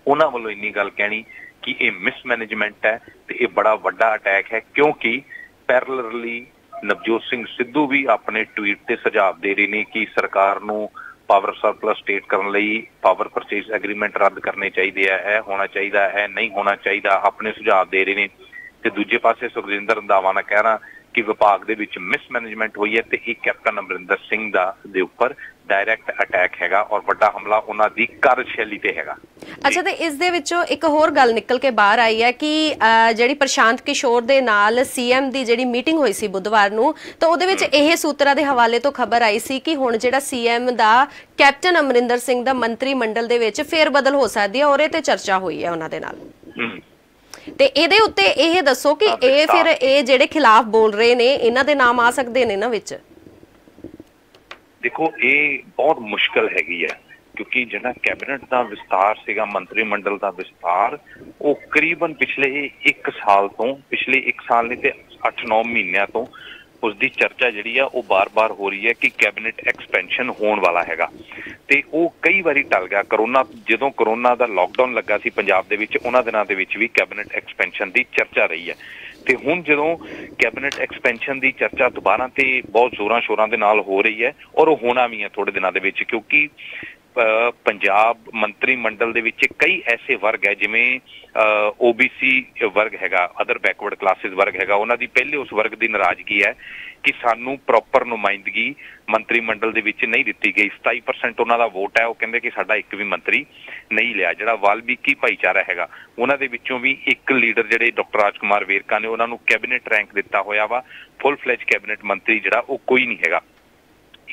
ਉਹਨਾਂ ਵੱਲੋਂ ਇੰਨੀ ਗੱਲ ਕਹਿਣੀ ਕਿ ਇਹ ਮਿਸਮੈਨੇਜਮੈਂਟ ਹੈ ਤੇ ਇਹ ਬੜਾ ਵੱਡਾ ਅਟੈਕ ਹੈ। ਕਿਉਂਕਿ ਪੈਰਲਲੀ ਨਵਜੋਤ ਸਿੰਘ ਸਿੱਧੂ ਵੀ ਆਪਣੇ ਟਵੀਟ ਤੇ ਸੁਝਾਅ ਦੇ ਰਹੇ ਨੇ ਕਿ ਸਰਕਾਰ ਨੂੰ ਪਾਵਰ ਸਰਪਲਸ ਸਟੇਟ ਕਰਨ ਲਈ ਪਾਵਰ ਪਰਚੇਜ਼ ਐਗਰੀਮੈਂਟ ਰੱਦ ਕਰਨੇ ਚਾਹੀਦੇ ਆ, ਇਹ ਹੋਣਾ ਚਾਹੀਦਾ ਹੈ, ਨਹੀਂ ਹੋਣਾ ਚਾਹੀਦਾ, ਆਪਣੇ ਸੁਝਾਅ ਦੇ ਰਹੇ ਨੇ। ਤੇ ਦੂਜੇ ਪਾਸੇ ਸੁਖਜਿੰਦਰ ਰੰਧਾਵਾ ਨੇ ਕਹਿਣਾ ਕਿ ਵਿਭਾਗ ਦੇ ਵਿੱਚ ਮਿਸਮੈਨੇਜਮੈਂਟ ਹੋਈ ਹੈ ਤੇ ਇਹ ਕੈਪਟਨ ਅਮਰਿੰਦਰ ਸਿੰਘ ਦੇ ਉੱਪਰ ਡਾਇਰੈਕਟ ਅਟੈਕ ਹੈਗਾ ਔਰ ਵੱਡਾ ਹਮਲਾ ਉਹਨਾਂ ਦੀ ਕਾਰਜਸ਼ੈਲੀ ਤੇ ਹੈਗਾ। ਅੱਛਾ, ਤੇ ਇਸ ਦੇ ਵਿੱਚੋਂ ਇੱਕ ਹੋਰ ਗੱਲ ਨਿਕਲ ਕੇ ਬਾਹਰ ਆਈ ਹੈ ਕਿ ਜਿਹੜੀ ਪ੍ਰਸ਼ਾਂਤ ਕਿਸ਼ੋਰ ਦੇ ਨਾਲ CM ਦੀ ਜਿਹੜੀ ਮੀਟਿੰਗ ਹੋਈ ਸੀ ਬੁੱਧਵਾਰ ਨੂੰ, ਤਾਂ ਉਹਦੇ ਵਿੱਚ ਇਹ ਸੂਤਰਾਂ ਦੇ ਹਵਾਲੇ ਤੋਂ ਖਬਰ ਆਈ ਸੀ ਕਿ ਹੁਣ ਜਿਹੜਾ CM ਦਾ ਕੈਪਟਨ ਅਮਰਿੰਦਰ ਸਿੰਘ ਦਾ ਮੰਤਰੀ ਮੰਡਲ ਦੇ ਵਿੱਚ ਫੇਰ ਬਦਲ ਹੋ ਸਕਦੀ ਹੈ ਔਰ ਇਹ ਤੇ ਚਰਚਾ ਹੋਈ ਹੈ ਉਹਨਾਂ ਦੇ ਨਾਲ। ਤੇ ਇਹਦੇ ਉੱਤੇ ਇਹ ਦੱਸੋ ਕਿ ਇਹ ਫਿਰ ਇਹ ਜਿਹੜੇ ਖਿਲਾਫ ਬੋਲ ਰਹੇ ਨੇ ਇਹਨਾਂ ਦੇ ਨਾਮ ਆ ਸਕਦੇ ਨੇ ਨਾ ਵਿੱਚ? ਦੇਖੋ, ਇਹ ਬਹੁਤ ਮੁਸ਼ਕਲ ਹੈਗੀ ਹੈ ਕਿਉਂਕਿ ਜਿਹੜਾ ਕੈਬਨਿਟ ਦਾ ਵਿਸਤਾਰ ਸੀਗਾ, ਮੰਤਰੀ ਮੰਡਲ ਦਾ ਵਿਸਤਾਰ, ਉਹ ਕਰੀਬਨ ਪਿਛਲੇ 1 ਸਾਲ ਤੋਂ, ਪਿਛਲੇ 1 ਸਾਲ ਨਹੀਂ ਤੇ 8-9 ਮਹੀਨਿਆਂ ਤੋਂ ਉਸ ਦੀ ਚਰਚਾ ਜਿਹੜੀ ਆ ਉਹ ਬਾਰ-ਬਾਰ ਹੋ ਰਹੀ ਹੈ ਕਿ ਕੈਬਨਿਟ ਐਕਸਪੈਂਸ਼ਨ ਹੋਣ ਵਾਲਾ ਹੈਗਾ ਤੇ ਉਹ ਕਈ ਵਾਰੀ ਟਲ ਗਿਆ। ਜਦੋਂ ਕਰੋਨਾ ਦਾ ਲਾਕਡਾਊਨ ਲੱਗਾ ਸੀ ਪੰਜਾਬ ਦੇ ਵਿੱਚ, ਉਹਨਾਂ ਦਿਨਾਂ ਦੇ ਵਿੱਚ ਵੀ ਕੈਬਨਿਟ ਐਕਸਪੈਂਸ਼ਨ ਦੀ ਚਰਚਾ ਰਹੀ ਹੈ ਤੇ ਹੁਣ ਜਦੋਂ ਕੈਬਨਿਟ ਐਕਸਪੈਂਸ਼ਨ ਦੀ ਚਰਚਾ ਦੁਬਾਰਾ ਤੇ ਬਹੁਤ ਜ਼ੋਰਾਂ ਸ਼ੋਰਾਂ ਦੇ ਨਾਲ ਹੋ ਰਹੀ ਹੈ ਔਰ ਉਹ ਹੋਣਾ ਵੀ ਹੈ ਥੋੜੇ ਦਿਨਾਂ ਦੇ ਵਿੱਚ, ਕਿਉਂਕਿ ਪੰਜਾਬ ਮੰਤਰੀ ਮੰਡਲ ਦੇ ਵਿੱਚ ਕਈ ਐਸੇ ਵਰਗ ਹੈ ਜਿਵੇਂ OBC ਵਰਗ ਹੈਗਾ, ਅਦਰ ਬੈਕਵਰਡ ਕਲਾਸਿਸ ਵਰਗ ਹੈਗਾ, ਉਹਨਾਂ ਦੀ ਪਹਿਲੇ ਉਸ ਵਰਗ ਦੀ ਨਾਰਾਜ਼ਗੀ ਹੈ ਕਿ ਸਾਨੂੰ ਪ੍ਰੋਪਰ ਨੁਮਾਇੰਦਗੀ ਮੰਤਰੀ ਮੰਡਲ ਦੇ ਵਿੱਚ ਨਹੀਂ ਦਿੱਤੀ ਗਈ। 27% ਉਹਨਾਂ ਦਾ ਵੋਟ ਹੈ, ਉਹ ਕਹਿੰਦੇ ਕਿ ਸਾਡਾ ਇੱਕ ਵੀ ਮੰਤਰੀ ਨਹੀਂ ਲਿਆ। ਜਿਹੜਾ ਵਾਲਮੀਕੀ ਭਾਈਚਾਰਾ ਹੈਗਾ ਉਹਨਾਂ ਦੇ ਵਿੱਚੋਂ ਵੀ ਇੱਕ ਲੀਡਰ ਜਿਹੜੇ ਡਾਕਟਰ ਰਾਜਕੁਮਾਰ ਵੇਰਕਾ ਨੇ, ਉਹਨਾਂ ਨੂੰ ਕੈਬਨਿਟ ਰੈਂਕ ਦਿੱਤਾ ਹੋਇਆ ਵਾ, ਫੁੱਲ ਫਲੈਜ ਕੈਬਨਿਟ ਮੰਤਰੀ ਜਿਹੜਾ ਉਹ ਕੋਈ ਨਹੀਂ ਹੈਗਾ।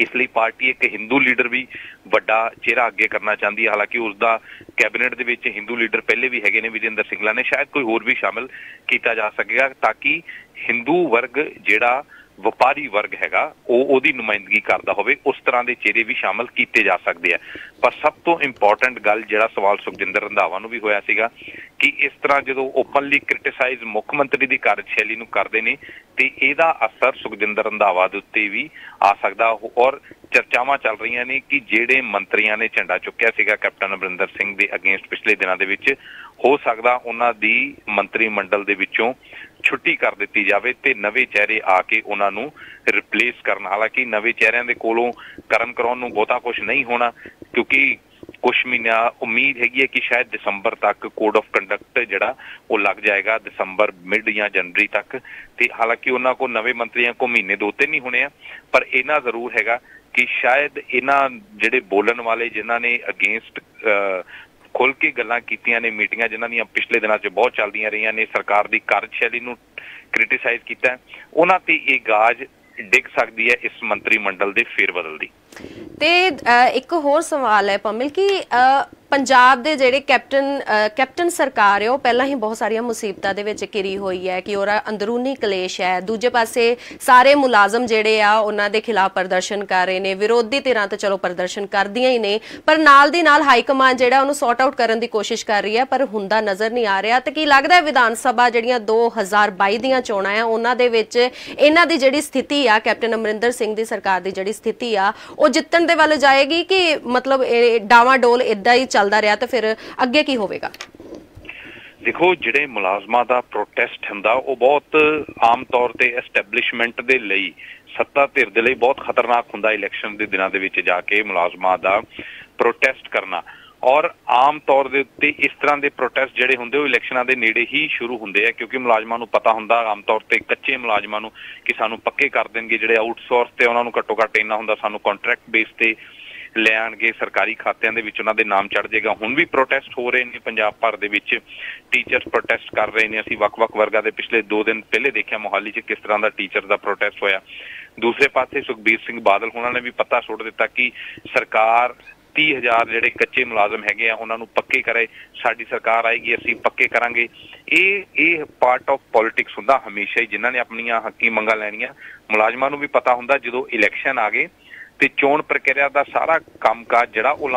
ਇਸ ਲਈ ਪਾਰਟੀ ਇੱਕ ਹਿੰਦੂ ਲੀਡਰ ਵੀ ਵੱਡਾ ਚਿਹਰਾ ਅੱਗੇ ਕਰਨਾ ਚਾਹੁੰਦੀ ਹੈ। ਹਾਲਾਂਕਿ ਉਸਦਾ ਕੈਬਨਿਟ ਦੇ ਵਿੱਚ ਹਿੰਦੂ ਲੀਡਰ ਪਹਿਲੇ ਵੀ ਹੈਗੇ ਨੇ, ਵਿਜੇਂਦਰ ਸਿੰਗਲਾ ਨੇ, ਸ਼ਾਇਦ ਕੋਈ ਹੋਰ ਵੀ ਸ਼ਾਮਿਲ ਕੀਤਾ ਜਾ ਸਕੇਗਾ ਤਾਂ ਕਿ ਹਿੰਦੂ ਵਰਗ ਜਿਹੜਾ ਵਪਾਰੀ ਵਰਗ ਹੈਗਾ ਉਹਦੀ ਨੁਮਾਇੰਦਗੀ ਕਰਦਾ ਹੋਵੇ, ਉਸ ਤਰ੍ਹਾਂ ਦੇ ਚਿਹਰੇ ਵੀ ਸ਼ਾਮਿਲ ਕੀਤੇ ਜਾ ਸਕਦੇ ਆ। ਪਰ ਸਭ ਤੋਂ ਇੰਪੋਰਟੈਂਟ ਗੱਲ, ਜਿਹੜਾ ਸਵਾਲ ਸੁਖਜਿੰਦਰ ਰੰਧਾਵਾ ਨੂੰ ਵੀ ਹੋਇਆ ਸੀਗਾ ਕਿ ਇਸ ਤਰ੍ਹਾਂ ਜਦੋਂ ਓਪਨਲੀ ਕ੍ਰਿਟਿਸਾਈਜ਼ ਮੁੱਖ ਮੰਤਰੀ ਦੀ ਕਾਰਜਸ਼ੈਲੀ ਨੂੰ ਕਰਦੇ ਨੇ ਤੇ ਇਹਦਾ ਅਸਰ ਸੁਖਜਿੰਦਰ ਰੰਧਾਵਾ ਦੇ ਉੱਤੇ ਵੀ ਆ ਸਕਦਾ। ਔਰ ਚਰਚਾਵਾਂ ਚੱਲ ਰਹੀਆਂ ਨੇ ਕਿ ਜਿਹੜੇ ਮੰਤਰੀਆਂ ਨੇ ਝੰਡਾ ਚੁੱਕਿਆ ਸੀਗਾ ਕੈਪਟਨ ਅਮਰਿੰਦਰ ਸਿੰਘ ਦੇ ਅਗੇਂਸਟ ਪਿਛਲੇ ਦਿਨਾਂ ਦੇ ਵਿੱਚ, ਹੋ ਸਕਦਾ ਉਹਨਾਂ ਦੀ ਮੰਤਰੀ ਮੰਡਲ ਦੇ ਵਿੱਚੋਂ ਛੁੱਟੀ ਕਰ ਦਿੱਤੀ ਜਾਵੇ ਤੇ ਨਵੇਂ ਚਿਹਰੇ ਆ ਕੇ ਉਹਨਾਂ ਨੂੰ ਰਿਪਲੇਸ ਕਰਨ। ਹਾਲਾਂਕਿ ਨਵੇਂ ਚਿਹਰਿਆਂ ਦੇ ਕੋਲੋਂ ਕਰਨ ਕਰਾਉਣ ਨੂੰ ਬਹੁਤਾ ਕੁਝ ਨਹੀਂ ਹੋਣਾ, ਕਿਉਂਕਿ ਕੁਝ ਮਹੀਨਾ ਉਮੀਦ ਹੈਗੀ ਹੈ ਕਿ ਸ਼ਾਇਦ ਦਸੰਬਰ ਤੱਕ ਕੋਡ ਆਫ ਕੰਡਕਟ ਜਿਹੜਾ ਉਹ ਲੱਗ ਜਾਏਗਾ, ਦਸੰਬਰ ਮਿਡ ਜਾਂ ਜਨਵਰੀ ਤੱਕ। ਤੇ ਹਾਲਾਂਕਿ ਉਹਨਾਂ ਕੋਲ ਨਵੇਂ ਮੰਤਰੀਆਂ ਕੋ ਮਹੀਨੇ 2-3 ਹੀ ਹੋਣੇ ਆ, ਪਰ ਇਹਨਾਂ ਜ਼ਰੂਰ ਹੈਗਾ ਕਿ ਸ਼ਾਇਦ ਇਹਨਾਂ ਜਿਹੜੇ ਬੋਲਣ ਵਾਲੇ ਜਿਨ੍ਹਾਂ ਨੇ ਅਗੇਂਸਟ ਖੁੱਲ ਕੇ ਗੱਲਾਂ ਕੀਤੀਆਂ ਨੇ, ਮੀਟਿੰਗਾਂ ਜਿਨ੍ਹਾਂ ਦੀਆਂ ਪਿਛਲੇ ਦਿਨਾਂ 'ਚ ਬਹੁਤ ਚੱਲਦੀਆਂ ਰਹੀਆਂ ਨੇ, ਸਰਕਾਰ ਦੀ ਕਾਰਜਸ਼ੈਲੀ ਨੂੰ ਕ੍ਰਿਟਿਸਾਈਜ਼ ਕੀਤਾ, ਉਹਨਾਂ ਤੇ ਇਹ ਗਾਜ ਡਿੱਗ ਸਕਦੀ ਹੈ ਇਸ ਮੰਤਰੀ ਮੰਡਲ ਦੇ ਫੇਰਬਦਲ ਦੀ। ਤੇ ਇੱਕ ਹੋਰ ਸਵਾਲ ਹੈ ਪਮਲ ਕਿ ਪੰਜਾਬ ਦੇ ਜਿਹੜੇ ਕੈਪਟਨ ਸਰਕਾਰ ਹੈ ਉਹ ਪਹਿਲਾਂ ਹੀ ਬਹੁਤ ਸਾਰੀਆਂ ਮੁਸੀਬਤਾਂ ਦੇ ਵਿੱਚ ਘਿਰੀ ਹੋਈ ਹੈ ਕਿ ਉਹਦਾ ਅੰਦਰੂਨੀ ਕਲੇਸ਼ ਹੈ। ਦੂਜੇ ਪਾਸੇ ਸਾਰੇ ਮੁਲਾਜ਼ਮ ਜਿਹੜੇ ਆ ਉਹਨਾਂ ਦੇ ਖਿਲਾਫ ਪ੍ਰਦਰਸ਼ਨ ਕਰ ਰਹੇ ਨੇ, ਵਿਰੋਧੀ ਧਿਰਾਂ ਤਾਂ ਚਲੋ ਪ੍ਰਦਰਸ਼ਨ ਕਰਦੀਆਂ ਹੀ ਨੇ, ਪਰ ਨਾਲ ਦੀ ਨਾਲ ਹਾਈ ਕਮਾਂਡ ਜਿਹੜਾ ਉਹਨੂੰ ਸੌਟ ਆਊਟ ਕਰਨ ਦੀ ਕੋਸ਼ਿਸ਼ ਕਰ ਰਹੀ ਹੈ, ਪਰ ਹੁੰਦਾ ਨਜ਼ਰ ਨਹੀਂ ਆ ਰਿਹਾ। ਤੇ ਕੀ ਲੱਗਦਾ ਹੈ ਵਿਧਾਨ ਸਭਾ ਜਿਹੜੀਆਂ 2022 ਦੀਆਂ ਚੋਣਾਂ ਆ ਉਹਨਾਂ ਦੇ ਵਿੱਚ ਇਹਨਾਂ ਦੀ ਜਿਹੜੀ ਸਥਿਤੀ ਆ, ਕੈਪਟਨ ਅਮਰਿੰਦਰ ਸਿੰਘ ਦੀ ਸਰਕਾਰ ਦੀ ਜਿਹੜੀ ਸਥਿਤੀ ਆ ਉਹ ਜਿੱਤਣ ਦੇ ਵੱਲ ਜਾਏਗੀ ਕਿ ਮਤਲਬ ਡਾਵਾਡੋਲ ਇਦਾਂ ਹੀ ਚੱਲਦਾ ਰਿਹਾ ਤਾਂ ਫਿਰ ਅੱਗੇ ਕੀ ਹੋਵੇਗਾ? ਦੇਖੋ, ਜਿਹੜੇ ਮੁਲਾਜ਼ਮਾਂ ਦਾ ਪ੍ਰੋਟੈਸਟ ਹੁੰਦਾ ਉਹ ਬਹੁਤ ਆਮ ਤੌਰ ਤੇ ਐਸਟੈਬਲਿਸ਼ਮੈਂਟ ਦੇ ਲਈ, ਸੱਤਾ ਧਿਰ ਦੇ ਲਈ ਬਹੁਤ ਖਤਰਨਾਕ ਹੁੰਦਾ ਇਲੈਕਸ਼ਨ ਦੇ ਦਿਨਾਂ ਦੇ ਵਿੱਚ ਜਾ ਕੇ ਮੁਲਾਜ਼ਮਾਂ ਦਾ ਪ੍ਰੋਟੈਸਟ ਕਰਨਾ। ਔਰ ਆਮ ਤੌਰ ਦੇ ਉੱਤੇ ਇਸ ਤਰ੍ਹਾਂ ਦੇ ਪ੍ਰੋਟੈਸਟ ਜਿਹੜੇ ਹੁੰਦੇ ਉਹ ਇਲੈਕਸ਼ਨਾਂ ਦੇ ਨੇੜੇ ਹੀ ਸ਼ੁਰੂ ਹੁੰਦੇ ਆ, ਕਿਉਂਕਿ ਮੁਲਾਜ਼ਮਾਂ ਨੂੰ ਪਤਾ ਹੁੰਦਾ ਆਮ ਤੌਰ ਤੇ ਕੱਚੇ ਮੁਲਾਜ਼ਮਾਂ ਨੂੰ ਕਿ ਸਾਨੂੰ ਪੱਕੇ ਕਰ ਦੇਣਗੇ। ਜਿਹੜੇ ਆਊਟਸੋਰਸ ਤੇ ਉਹਨਾਂ ਨੂੰ ਘੱਟੋ ਘੱਟ ਇੰਨਾ ਹੁੰਦਾ ਸਾਨੂੰ ਕੰਟਰੈਕਟ ਬੇਸ ਤੇ ਲੈ ਆਣਗੇ, ਸਰਕਾਰੀ ਖਾਤਿਆਂ ਦੇ ਵਿੱਚ ਉਹਨਾਂ ਦੇ ਨਾਮ ਚੜ ਜਾਏਗਾ। ਹੁਣ ਵੀ ਪ੍ਰੋਟੈਸਟ ਹੋ ਰਹੇ ਨੇ ਪੰਜਾਬ ਭਰ ਦੇ ਵਿੱਚ, ਟੀਚਰਸ ਪ੍ਰੋਟੈਸਟ ਕਰ ਰਹੇ ਨੇ। ਅਸੀਂ ਵੱਖ-ਵੱਖ ਵਰਗਾਂ ਦੇ ਪਿਛਲੇ 2 ਦਿਨ ਪਹਿਲੇ ਦੇਖਿਆ ਮੋਹਾਲੀ 'ਚ ਕਿਸ ਤਰ੍ਹਾਂ ਦਾ ਟੀਚਰ ਦਾ ਪ੍ਰੋਟੈਸਟ ਹੋਇਆ। ਦੂਸਰੇ ਪਾਸੇ ਸੁਖਬੀਰ ਸਿੰਘ ਬਾਦਲ ਉਹਨਾਂ ਨੇ ਵੀ ਪਤਾ ਸੁੱਟ ਦਿੱਤਾ ਕਿ ਸਰਕਾਰ 30,000 ਜਿਹੜੇ ਕੱਚੇ ਮੁਲਾਜ਼ਮ ਹੈਗੇ ਆ ਉਹਨਾਂ ਨੂੰ ਪੱਕੇ ਕਰੇ, ਸਾਡੀ ਸਰਕਾਰ ਆਏਗੀ ਅਸੀਂ ਪੱਕੇ ਕਰਾਂਗੇ। ਇਹ ਪਾਰਟ ਆਫ ਪੋਲਿਟਿਕਸ ਹੁੰਦਾ ਹਮੇਸ਼ਾ ਹੀ। ਜਿਨ੍ਹਾਂ ਨੇ ਆਪਣੀਆਂ ਹੱਕੀ ਮੰਗਾਂ ਲੈਣੀਆਂ, ਮੁਲਾਜ਼ਮਾਂ ਨੂੰ ਵੀ ਪਤਾ ਹੁੰਦਾ ਜਦੋਂ ਇਲੈਕਸ਼ਨ ਆ ਗਏ ਤੇ ਚੋਣ ਪ੍ਰਕਿਰਿਆ ਦਾ ਸਾਰਾ ਕੰਮਕਾਜ ਜਿਹੜਾ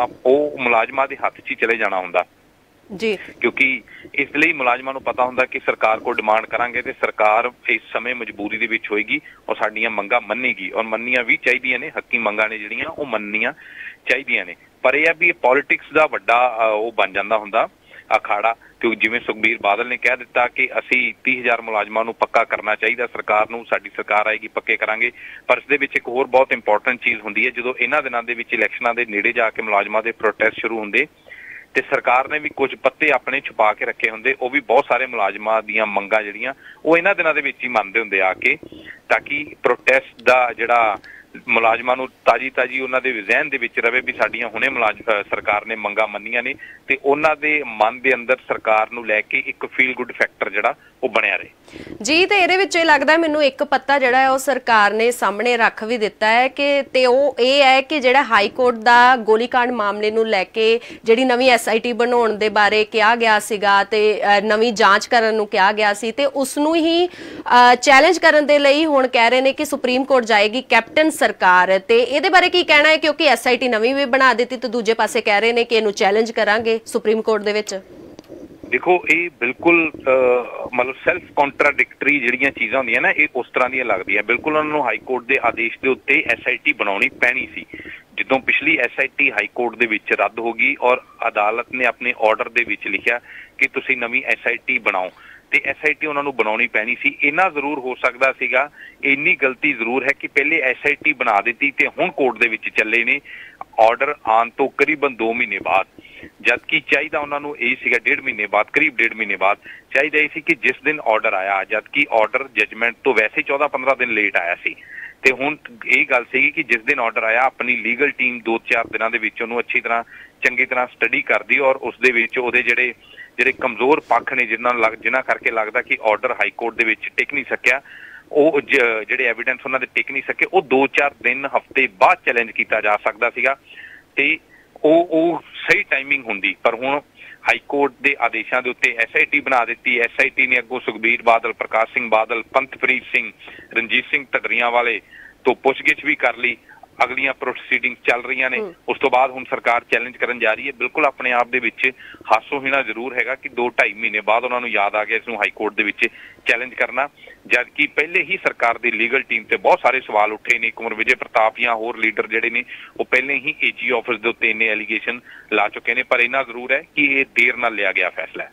ਉਹ ਮੁਲਾਜ਼ਮਾਂ ਦੇ ਹੱਥ 'ਚ ਹੀ ਚਲੇ ਜਾਣਾ ਹੁੰਦਾ ਜੀ, ਕਿਉਂਕਿ ਇਸ ਲਈ ਮੁਲਾਜ਼ਮਾਂ ਨੂੰ ਪਤਾ ਹੁੰਦਾ ਕਿ ਸਰਕਾਰ ਕੋਲ ਡਿਮਾਂਡ ਕਰਾਂਗੇ ਤੇ ਸਰਕਾਰ ਇਸ ਸਮੇਂ ਮਜਬੂਰੀ ਦੇ ਵਿੱਚ ਹੋਏਗੀ ਔਰ ਸਾਡੀਆਂ ਮੰਗਾਂ ਮੰਨੇਗੀ, ਔਰ ਮੰਨੀਆਂ ਵੀ ਚਾਹੀਦੀਆਂ ਨੇ। ਹੱਕੀ ਮੰਗਾਂ ਨੇ ਜਿਹੜੀਆਂ ਉਹ ਮੰਨਣੀਆਂ ਚਾਹੀਦੀਆਂ ਨੇ। ਪਰ ਇਹ ਆ ਵੀ ਪੋਲਿਟਿਕਸ ਦਾ ਵੱਡਾ ਉਹ ਬਣ ਜਾਂਦਾ ਹੁੰਦਾ ਅਖਾੜਾ, ਕਿਉਂਕਿ ਜਿਵੇਂ ਸੁਖਬੀਰ ਬਾਦਲ ਨੇ ਕਹਿ ਦਿੱਤਾ ਕਿ ਅਸੀਂ 30,000 ਮੁਲਾਜ਼ਮਾਂ ਨੂੰ ਪੱਕਾ ਕਰਨਾ ਚਾਹੀਦਾ, ਸਰਕਾਰ ਨੂੰ, ਸਾਡੀ ਸਰਕਾਰ ਆਏਗੀ ਪੱਕੇ ਕਰਾਂਗੇ। ਪਰ ਇਸ ਦੇ ਵਿੱਚ ਇੱਕ ਹੋਰ ਬਹੁਤ ਇੰਪੋਰਟੈਂਟ ਚੀਜ਼ ਹੁੰਦੀ ਹੈ, ਜਦੋਂ ਇਹਨਾਂ ਦਿਨਾਂ ਦੇ ਵਿੱਚ ਇਲੈਕਸ਼ਨਾਂ ਦੇ ਨੇੜੇ ਜਾ ਕੇ ਮੁਲਾਜ਼ਮਾਂ ਦੇ ਪ੍ਰੋਟੈਸਟ ਸ਼ੁਰੂ ਹੁੰਦੇ ਤੇ ਸਰਕਾਰ ਨੇ ਵੀ ਕੁਝ ਪੱਤੇ ਆਪਣੇ ਛੁਪਾ ਕੇ ਰੱਖੇ ਹੁੰਦੇ, ਉਹ ਵੀ ਬਹੁਤ ਸਾਰੇ ਮੁਲਾਜ਼ਮਾਂ ਦੀਆਂ ਮੰਗਾਂ ਜਿਹੜੀਆਂ ਉਹ ਇਹਨਾਂ ਦਿਨਾਂ ਦੇ ਵਿੱਚ ਹੀ ਮੰਨਦੇ ਹੁੰਦੇ ਆ ਕੇ, ਤਾਂ ਕਿ ਪ੍ਰੋਟੈਸਟ ਦਾ ਜਿਹੜਾ ਮੁਲਾਜ਼ਮਾਂ ਨੂੰ ਤਾਜੀ ਉਹਨਾਂ ਦੇ ਜ਼ਿਹਨ ਦੇ ਵਿੱਚ ਰਵੇ ਵੀ ਸਾਡੀਆਂ ਹੁਣੇ ਸਰਕਾਰ ਨੇ ਮੰਗਾਂ ਮੰਨੀਆਂ ਨੇ ਤੇ ਉਹਨਾਂ ਦੇ ਮਨ ਦੇ ਅੰਦਰ ਸਰਕਾਰ ਨੂੰ ਲੈ ਕੇ ਇੱਕ ਫੀਲ ਗੁੱਡ ਫੈਕਟਰ ਜਿਹੜਾ ਉਹ ਬਣਿਆ ਰਹੇ ਜੀ। ਤੇ ਇਹਦੇ ਵਿੱਚ ਇਹ ਲੱਗਦਾ ਮੈਨੂੰ ਇੱਕ ਪੱਤਾ ਜਿਹੜਾ ਹੈ ਉਹ ਸਰਕਾਰ ਨੇ ਸਾਹਮਣੇ ਰੱਖ ਵੀ ਦਿੱਤਾ ਹੈ ਕਿ ਤੇ ਉਹ ਇਹ ਹੈ ਕਿ ਜਿਹੜਾ ਹਾਈ ਕੋਰਟ ਦਾ ਗੋਲੀकांड ਮਾਮਲੇ ਨੂੰ ਲੈ ਕੇ ਜਿਹੜੀ ਨਵੀਂ SIT ਬਣਾਉਣ ਦੇ ਬਾਰੇ ਕਿਹਾ ਗਿਆ ਸੀਗਾ ਤੇ ਨਵੀਂ ਜਾਂਚ ਕਰਨ ਨੂੰ ਕਿਹਾ ਗਿਆ ਸੀ ਤੇ ਉਸ ਨੂੰ ਹੀ ਚੈਲੰਜ ਕਰਨ ਦੇ ਲਈ ਹੁਣ ਕਹਿ ਰਹੇ ਨੇ ਕਿ ਸੁਪਰੀਮ ਕੋਰਟ ਜਾਏਗੀ ਕੈਪਟਨ ਸਰਕਾਰ। ਤੇ ਇਹਦੇ ਬਾਰੇ ਕੀ ਕਹਿਣਾ ਹੈ, ਕਿਉਂਕਿ SIT ਨਵੀਂ ਵੀ ਬਣਾ ਦਿੱਤੀ ਤੇ ਦੂਜੇ ਪਾਸੇ ਕਹਿ ਰਹੇ ਨੇ ਕਿ ਇਹਨੂੰ ਚੈਲੰਜ ਕਰਾਂਗੇ ਸੁਪਰੀਮ ਕੋਰਟ ਦੇ ਵਿੱਚ? ਦੇਖੋ, ਇਹ ਬਿਲਕੁਲ ਮਤਲਬ ਸੈਲਫ ਕੰਟਰਾਡਿਕਟਰੀ ਜਿਹੜੀਆਂ ਚੀਜ਼ਾਂ ਹੁੰਦੀਆਂ ਨਾ, ਇਹ ਉਸ ਤਰ੍ਹਾਂ ਦੀਆਂ ਲੱਗਦੀਆਂ। ਬਿਲਕੁਲ ਉਹਨਾਂ ਨੂੰ ਹਾਈ ਕੋਰਟ ਦੇ ਆਦੇਸ਼ ਦੇ ਉੱਤੇ SIT ਬਣਾਉਣੀ ਪੈਣੀ ਸੀ। ਜਦੋਂ ਪਿਛਲੀ SIT ਹਾਈ ਕੋਰਟ ਦੇ ਵਿੱਚ ਰੱਦ ਹੋ ਗਈ ਔਰ ਅਦਾਲਤ ਨੇ ਆਪਣੇ ਆਰਡਰ ਦੇ ਵਿੱਚ ਲਿਖਿਆ ਕਿ ਤੁਸੀਂ ਨਵੀਂ SIT ਬਣਾਓ ਤੇ SIT ਉਹਨਾਂ ਨੂੰ ਬਣਾਉਣੀ ਪੈਣੀ ਸੀ। ਇੰਨਾ ਜ਼ਰੂਰ ਹੋ ਸਕਦਾ ਸੀਗਾ, ਇੰਨੀ ਗਲਤੀ ਜ਼ਰੂਰ ਹੈ ਕਿ ਪਹਿਲੇ SIT ਬਣਾ ਦਿੱਤੀ ਤੇ ਹੁਣ ਕੋਰਟ ਦੇ ਵਿੱਚ ਚੱਲੇ ਨੇ ਆਰਡਰ ਆਉਣ ਤੋਂ ਕਰੀਬਨ 2 ਮਹੀਨੇ ਬਾਅਦ, ਜਦਕਿ ਚਾਹੀਦਾ ਉਹਨਾਂ ਨੂੰ ਇਹ ਸੀਗਾ 1.5 ਮਹੀਨੇ ਬਾਅਦ, ਕਰੀਬ 1.5 ਮਹੀਨੇ ਬਾਅਦ ਚਾਹੀਦਾ ਇਹ ਸੀ ਕਿ ਜਿਸ ਦਿਨ ਆਰਡਰ ਆਇਆ, ਜਦਕਿ ਆਰਡਰ ਜਜਮੈਂਟ ਤੋਂ ਵੈਸੇ 14-15 ਦਿਨ ਲੇਟ ਆਇਆ ਸੀ। ਤੇ ਹੁਣ ਇਹ ਗੱਲ ਸੀਗੀ ਕਿ ਜਿਸ ਦਿਨ ਆਰਡਰ ਆਇਆ ਆਪਣੀ ਲੀਗਲ ਟੀਮ 2-4 ਦਿਨਾਂ ਦੇ ਵਿੱਚ ਉਹਨੂੰ ਅੱਛੀ ਤਰ੍ਹਾਂ ਚੰਗੀ ਤਰ੍ਹਾਂ ਸਟੱਡੀ ਕਰਦੀ ਔਰ ਉਸ ਦੇ ਵਿੱਚ ਉਹਦੇ ਜਿਹੜੇ ਕਮਜ਼ੋਰ ਪੱਖ ਨੇ ਜਿਨ੍ਹਾਂ ਕਰਕੇ ਲੱਗਦਾ ਕਿ ਆਰਡਰ ਹਾਈ ਕੋਰਟ ਦੇ ਵਿੱਚ ਟਿਕ ਨਹੀਂ ਸਕਿਆ, ਉਹ ਜਿਹੜੇ ਐਵੀਡੈਂਸ ਉਹਨਾਂ ਦੇ ਟਿਕ ਨਹੀਂ ਸਕੇ, ਉਹ 2-4 ਦਿਨ ਹਫ਼ਤੇ ਬਾਅਦ ਚੈਲੰਜ ਕੀਤਾ ਜਾ ਸਕਦਾ ਸੀਗਾ ਤੇ ਉਹ ਸਹੀ ਟਾਈਮਿੰਗ ਹੁੰਦੀ। ਪਰ ਹੁਣ ਹਾਈ ਕੋਰਟ ਦੇ ਆਦੇਸ਼ਾਂ ਦੇ ਉੱਤੇ SIT ਬਣਾ ਦਿੱਤੀ। SIT ਨੇ ਅੱਗੋਂ ਸੁਖਬੀਰ ਬਾਦਲ, ਪ੍ਰਕਾਸ਼ ਸਿੰਘ ਬਾਦਲ, ਪੰਥਪ੍ਰੀਤ ਸਿੰਘ, ਰਣਜੀਤ ਸਿੰਘ ਢੱਡਰੀਆਂ ਵਾਲੇ ਤੋਂ ਪੁੱਛਗਿੱਛ ਵੀ ਕਰ ਲਈ। ਅਗਲੀਆਂ ਪ੍ਰੋਸੀਡਿੰਗ ਚੱਲ ਰਹੀਆਂ ਨੇ। ਉਸ ਤੋਂ ਬਾਅਦ ਹੁਣ ਸਰਕਾਰ ਚੈਲੰਜ ਕਰਨ ਜਾ ਰਹੀ ਹੈ। ਬਿਲਕੁਲ ਆਪਣੇ ਆਪ ਦੇ ਵਿੱਚ ਹਾਸੋਹੀਣਾ ਜ਼ਰੂਰ ਹੈਗਾ ਕਿ 2-2.5 ਮਹੀਨੇ ਬਾਅਦ ਉਹਨਾਂ ਨੂੰ ਯਾਦ ਆ ਗਿਆ ਇਸ ਨੂੰ ਹਾਈ ਕੋਰਟ ਦੇ ਵਿੱਚ ਚੈਲੰਜ ਕਰਨਾ, ਜਦਕਿ ਪਹਿਲੇ ਹੀ ਸਰਕਾਰ ਦੀ ਲੀਗਲ ਟੀਮ ਤੇ ਬਹੁਤ ਸਾਰੇ ਸਵਾਲ ਉੱਠੇ ਨੇ। ਕੁੰਵਰ ਵਿਜੇ ਪ੍ਰਤਾਪ ਜਾਂ ਹੋਰ ਲੀਡਰ ਜਿਹੜੇ ਨੇ ਉਹ ਪਹਿਲੇ ਹੀ AG ਆਫਿਸ ਦੇ ਉੱਤੇ ਇੰਨੇ ਐਲੀਗੇਸ਼ਨ ਲਾ ਚੁੱਕੇ ਨੇ, ਪਰ ਇੰਨਾ ਜ਼ਰੂਰ ਹੈ ਕਿ ਇਹ ਦੇਰ ਨਾਲ ਲਿਆ ਗਿਆ ਫੈਸਲਾ ਹੈ।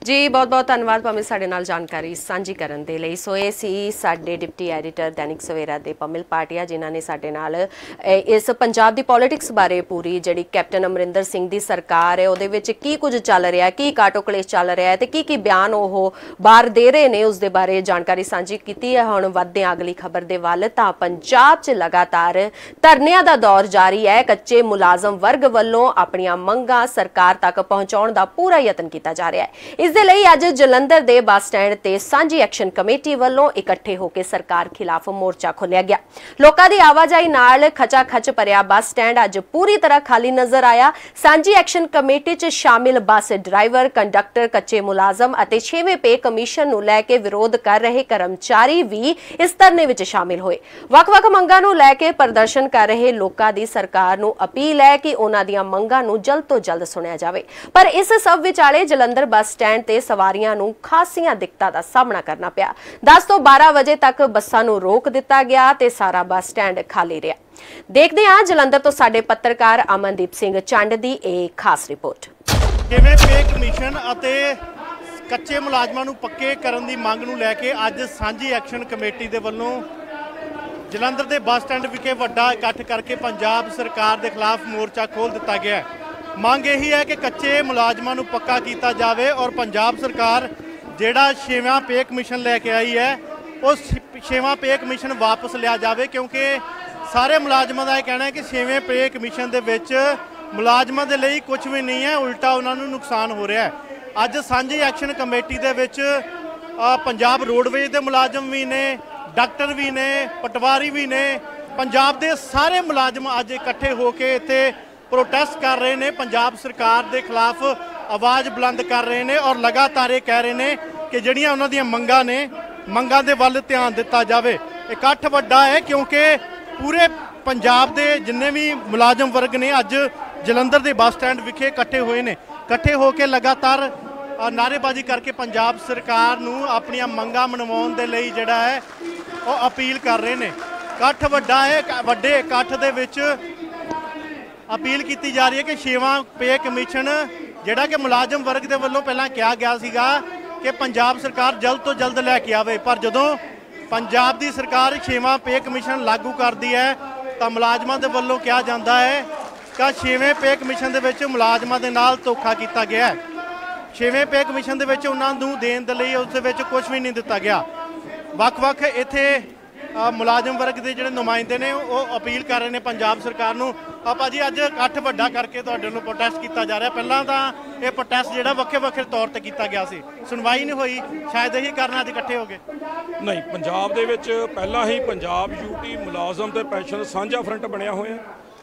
ਜੀ ਬਹੁਤ ਬਹੁਤ ਧੰਨਵਾਦ ਪਮਿਲ ਸਾਡੇ ਨਾਲ ਜਾਣਕਾਰੀ ਸਾਂਝੀ ਕਰਨ ਦੇ ਲਈ। ਸੋ ਇਹ ਸੀ ਸਾਡੇ ਡਿਪਟੀ ਐਡੀਟਰ ਦੈਨਿਕ ਸਵੇਰਾ ਦੇ ਪਮਿਲ ਪਾਟਿਆ, ਜਿਨ੍ਹਾਂ ਨੇ ਸਾਡੇ ਨਾਲ ਇਸ ਪੰਜਾਬ ਦੀ ਪੋਲਿਟਿਕਸ ਬਾਰੇ ਪੂਰੀ ਜਿਹੜੀ ਕੈਪਟਨ ਅਮਰਿੰਦਰ ਸਿੰਘ ਦੀ ਸਰਕਾਰ ਹੈ ਉਹਦੇ ਵਿੱਚ ਕੀ ਕੁਝ ਚੱਲ ਰਿਹਾ, ਕੀ ਕਾਟੋ ਕਲੇਸ਼ ਚੱਲ ਰਿਹਾ ਹੈ ਤੇ ਕੀ ਬਿਆਨ ਉਹ ਬਾਹਰ ਦੇ ਰਹੇ ਨੇ, ਉਸ ਦੇ ਬਾਰੇ ਜਾਣਕਾਰੀ ਸਾਂਝੀ ਕੀਤੀ ਹੈ। ਹੁਣ ਵੱਧਦੇ ਹਾਂ ਅਗਲੀ ਖਬਰ ਦੇ ਵੱਲ। ਤਾਂ ਪੰਜਾਬ 'ਚ ਲਗਾਤਾਰ ਧਰਨਿਆਂ ਦਾ ਦੌਰ ਜਾਰੀ ਹੈ। ਕੱਚੇ ਮੁਲਾਜ਼ਮ ਵਰਗ ਵੱਲੋਂ ਆਪਣੀਆਂ ਮੰਗਾਂ ਸਰਕਾਰ ਤੱਕ ਪਹੁੰਚਾਉਣ ਦਾ ਪੂਰਾ ਯਤਨ ਕੀਤਾ ਜਾ ਰਿਹਾ ਹੈ। ਇਸ ਦੇ ਲਈ ਅੱਜ ਜਲੰਧਰ ਦੇ ਬੱਸ ਸਟੈਂਡ ਤੇ ਸਾਂਝੀ ਐਕਸ਼ਨ ਕਮੇਟੀ ਵੱਲੋਂ ਇਕੱਠੇ ਹੋ ਕੇ ਸਰਕਾਰ ਖਿਲਾਫ ਮੋਰਚਾ ਖੋਲ੍ਹਿਆ ਗਿਆ। ਲੋਕਾਂ ਦੀ ਆਵਾਜਾਈ ਨਾਲ ਖਚਾ ਖਚ ਭਰਿਆ ਬੱਸ ਸਟੈਂਡ ਅੱਜ ਪੂਰੀ ਤਰ੍ਹਾਂ ਖਾਲੀ ਨਜ਼ਰ ਆਇਆ। ਸਾਂਝੀ ਐਕਸ਼ਨ ਕਮੇਟੀ 'ਚ ਸ਼ਾਮਿਲ ਬੱਸ ਡਰਾਈਵਰ, ਕੰਡਕਟਰ, ਕੱਚੇ ਮੁਲਾਜ਼ਮ ਅਤੇ 6ਵੇਂ ਪੇ ਕਮਿਸ਼ਨ ਨੂੰ ਲੈ ਕੇ ਵਿਰੋਧ ਕਰ ਰਹੇ ਕਰਮਚਾਰੀ ਵੀ ਇਸ ਧਰਨੇ ਵਿੱਚ ਸ਼ਾਮਿਲ ਹੋਏ। ਵੱਖ-ਵੱਖ ਮੰਗਾਂ ਨੂੰ ਲੈ ਕੇ ਪ੍ਰਦਰਸ਼ਨ ਕਰ ਰਹੇ ਲੋਕਾਂ ਦੀ ਸਰਕਾਰ ਨੂੰ ਅਪੀਲ ਹੈ ਕਿ ਉਹਨਾਂ ਦੀਆਂ ਮੰਗਾਂ ਨੂੰ ਜਲਦ ਤੋਂ ਜਲਦ ਸੁਣਿਆ ਜਾਵੇ। ਪਰ ਇਸ ਸਭ ਵਿਚਾਲੇ ਜਲੰਧਰ ਬੱਸ ਸਟੈਂਡ ਤੇ ਸਵਾਰੀਆਂ ਨੂੰ ਖਾਸੀਆਂ ਦਿੱਕਤਾਂ ਦਾ ਸਾਹਮਣਾ ਕਰਨਾ ਪਿਆ। 10 ਤੋਂ 12 ਵਜੇ ਤੱਕ ਬੱਸਾਂ ਨੂੰ ਰੋਕ ਦਿੱਤਾ ਗਿਆ ਤੇ ਸਾਰਾ ਬੱਸ ਸਟੈਂਡ ਖਾਲੀ ਰਿਹਾ। ਦੇਖਦੇ ਹਾਂ ਜਲੰਧਰ ਤੋਂ ਸਾਡੇ ਪੱਤਰਕਾਰ ਅਮਨਦੀਪ ਸਿੰਘ ਚੰਡ ਦੀ ਇਹ ਖਾਸ ਰਿਪੋਰਟ। ਕਿਵੇਂ ਪੇ ਕਮਿਸ਼ਨ ਅਤੇ ਕੱਚੇ ਮੁਲਾਜ਼ਮਾਂ ਨੂੰ ਪੱਕੇ ਕਰਨ ਦੀ ਮੰਗ ਨੂੰ ਲੈ ਕੇ ਅੱਜ ਸਾਂਝੀ ਐਕਸ਼ਨ ਕਮੇਟੀ ਦੇ ਵੱਲੋਂ ਜਲੰਧਰ ਦੇ ਬੱਸ ਸਟੈਂਡ ਵਿਖੇ ਵੱਡਾ ਇਕੱਠ ਕਰਕੇ ਪੰਜਾਬ ਸਰਕਾਰ ਦੇ ਖਿਲਾਫ ਮੋਰਚਾ ਖੋਲ੍ਹ ਦਿੱਤਾ ਗਿਆ। ਮੰਗ ਇਹੀ ਹੈ ਕਿ ਕੱਚੇ ਮੁਲਾਜ਼ਮਾਂ ਨੂੰ ਪੱਕਾ ਕੀਤਾ ਜਾਵੇ ਔਰ ਪੰਜਾਬ ਸਰਕਾਰ ਜਿਹੜਾ 6ਵਾਂ ਪੇ ਕਮਿਸ਼ਨ ਲੈ ਕੇ ਆਈ ਹੈ ਉਹ 6ਵਾਂ ਪੇ ਕਮਿਸ਼ਨ ਵਾਪਸ ਲਿਆ ਜਾਵੇ, ਕਿਉਂਕਿ ਸਾਰੇ ਮੁਲਾਜ਼ਮਾਂ ਦਾ ਇਹ ਕਹਿਣਾ ਹੈ ਕਿ 6ਵੇਂ ਪੇ ਕਮਿਸ਼ਨ ਦੇ ਵਿੱਚ ਮੁਲਾਜ਼ਮਾਂ ਦੇ ਲਈ ਕੁਝ ਵੀ ਨਹੀਂ ਹੈ, ਉਲਟਾ ਉਹਨਾਂ ਨੂੰ ਨੁਕਸਾਨ ਹੋ ਰਿਹਾ ਹੈ। ਅੱਜ ਸਾਂਝੀ ਐਕਸ਼ਨ ਕਮੇਟੀ ਦੇ ਵਿੱਚ ਪੰਜਾਬ ਰੋਡਵੇਜ਼ ਦੇ ਮੁਲਾਜ਼ਮ ਵੀ ਨੇ, ਡਾਕਟਰ ਵੀ ਨੇ, ਪਟਵਾਰੀ ਵੀ ਨੇ, ਪੰਜਾਬ ਦੇ ਸਾਰੇ ਮੁਲਾਜ਼ਮ ਅੱਜ ਇਕੱਠੇ ਹੋ ਕੇ ਇੱਥੇ ਪ੍ਰੋਟੈਸਟ ਕਰ ਰਹੇ ਨੇ, ਪੰਜਾਬ ਸਰਕਾਰ ਦੇ ਖਿਲਾਫ ਆਵਾਜ਼ ਬੁਲੰਦ ਕਰ ਰਹੇ ਨੇ ਔਰ ਲਗਾਤਾਰ ਇਹ ਕਹਿ ਰਹੇ ਨੇ ਕਿ ਜਿਹੜੀਆਂ ਉਹਨਾਂ ਦੀਆਂ ਮੰਗਾਂ ਨੇ, ਮੰਗਾਂ ਦੇ ਵੱਲ ਧਿਆਨ ਦਿੱਤਾ ਜਾਵੇ। ਇਕੱਠ ਵੱਡਾ ਹੈ ਕਿਉਂਕਿ ਪੂਰੇ ਪੰਜਾਬ ਦੇ ਜਿੰਨੇ ਵੀ ਮੁਲਾਜ਼ਮ ਵਰਗ ਨੇ ਅੱਜ ਜਲੰਧਰ ਦੇ ਬੱਸ ਸਟੈਂਡ ਵਿਖੇ ਇਕੱਠੇ ਹੋਏ ਨੇ। ਇਕੱਠੇ ਹੋ ਕੇ ਲਗਾਤਾਰ ਨਾਅਰੇਬਾਜ਼ੀ ਕਰਕੇ ਪੰਜਾਬ ਸਰਕਾਰ ਨੂੰ ਆਪਣੀਆਂ ਮੰਗਾਂ ਮਨਵਾਉਣ ਦੇ ਲਈ ਜਿਹੜਾ ਹੈ ਉਹ ਅਪੀਲ ਕਰ ਰਹੇ ਨੇ। ਇਕੱਠ ਵੱਡਾ ਹੈ। ਵੱਡੇ ਇਕੱਠ ਦੇ ਵਿੱਚ ਅਪੀਲ ਕੀਤੀ ਜਾ ਰਹੀ ਹੈ ਕਿ 6ਵਾਂ ਪੇ ਕਮਿਸ਼ਨ ਜਿਹੜਾ ਕਿ ਮੁਲਾਜ਼ਮ ਵਰਗ ਦੇ ਵੱਲੋਂ ਪਹਿਲਾਂ ਕਿਹਾ ਗਿਆ ਸੀਗਾ ਕਿ ਪੰਜਾਬ ਸਰਕਾਰ ਜਲਦ ਤੋਂ ਜਲਦ ਲੈ ਕੇ ਆਵੇ, ਪਰ ਜਦੋਂ ਪੰਜਾਬ ਦੀ ਸਰਕਾਰ 6ਵਾਂ ਪੇ ਕਮਿਸ਼ਨ ਲਾਗੂ ਕਰਦੀ ਹੈ ਤਾਂ ਮੁਲਾਜ਼ਮਾਂ ਦੇ ਵੱਲੋਂ ਕਿਹਾ ਜਾਂਦਾ ਹੈ ਕਿ 6ਵੇਂ ਪੇ ਕਮਿਸ਼ਨ ਦੇ ਵਿੱਚ ਮੁਲਾਜ਼ਮਾਂ ਦੇ ਨਾਲ ਧੋਖਾ ਕੀਤਾ ਗਿਆ ਹੈ। 6ਵੇਂ ਪੇ ਕਮਿਸ਼ਨ ਦੇ ਵਿੱਚ ਉਹਨਾਂ ਨੂੰ ਦੇਣ ਦੇ ਲਈ ਉਸ ਦੇ ਵਿੱਚ ਕੁਝ ਵੀ ਨਹੀਂ ਦਿੱਤਾ ਗਿਆ। ਵੱਖ-ਵੱਖ ਇੱਥੇ ਮੁਲਾਜ਼ਮ ਵਰਗ ਦੇ ਜਿਹੜੇ ਨੁਮਾਇੰਦੇ ਨੇ ਉਹ ਅਪੀਲ ਕਰ ਰਹੇ ਨੇ ਪੰਜਾਬ ਸਰਕਾਰ ਨੂੰ। ਭਾਜੀ ਅੱਜ ਇਕੱਠ ਵੱਡਾ ਕਰਕੇ ਤੁਹਾਡੇ ਨੂੰ ਪ੍ਰੋਟੈਸਟ ਕੀਤਾ ਜਾ ਰਿਹਾ। ਪਹਿਲਾਂ ਤਾਂ ਇਹ ਪ੍ਰੋਟੈਸਟ ਜਿਹੜਾ ਵੱਖਰੇ ਤੌਰ ਤੇ ਕੀਤਾ ਗਿਆ ਸੀ, ਸੁਣਵਾਈ ਨਹੀਂ ਹੋਈ, ਸ਼ਾਇਦ ਇਹੀ ਕਾਰਨ ਅੱਜ ਇਕੱਠੇ ਹੋ ਗਏ। ਨਹੀਂ, ਪੰਜਾਬ ਦੇ ਵਿੱਚ ਪਹਿਲਾਂ ਹੀ ਪੰਜਾਬ ਯੂਟੀ ਮੁਲਾਜ਼ਮ ਤੇ ਪੈਨਸ਼ਨ ਸਾਂਝਾ ਫਰੰਟ ਬਣਿਆ ਹੋਇਆ,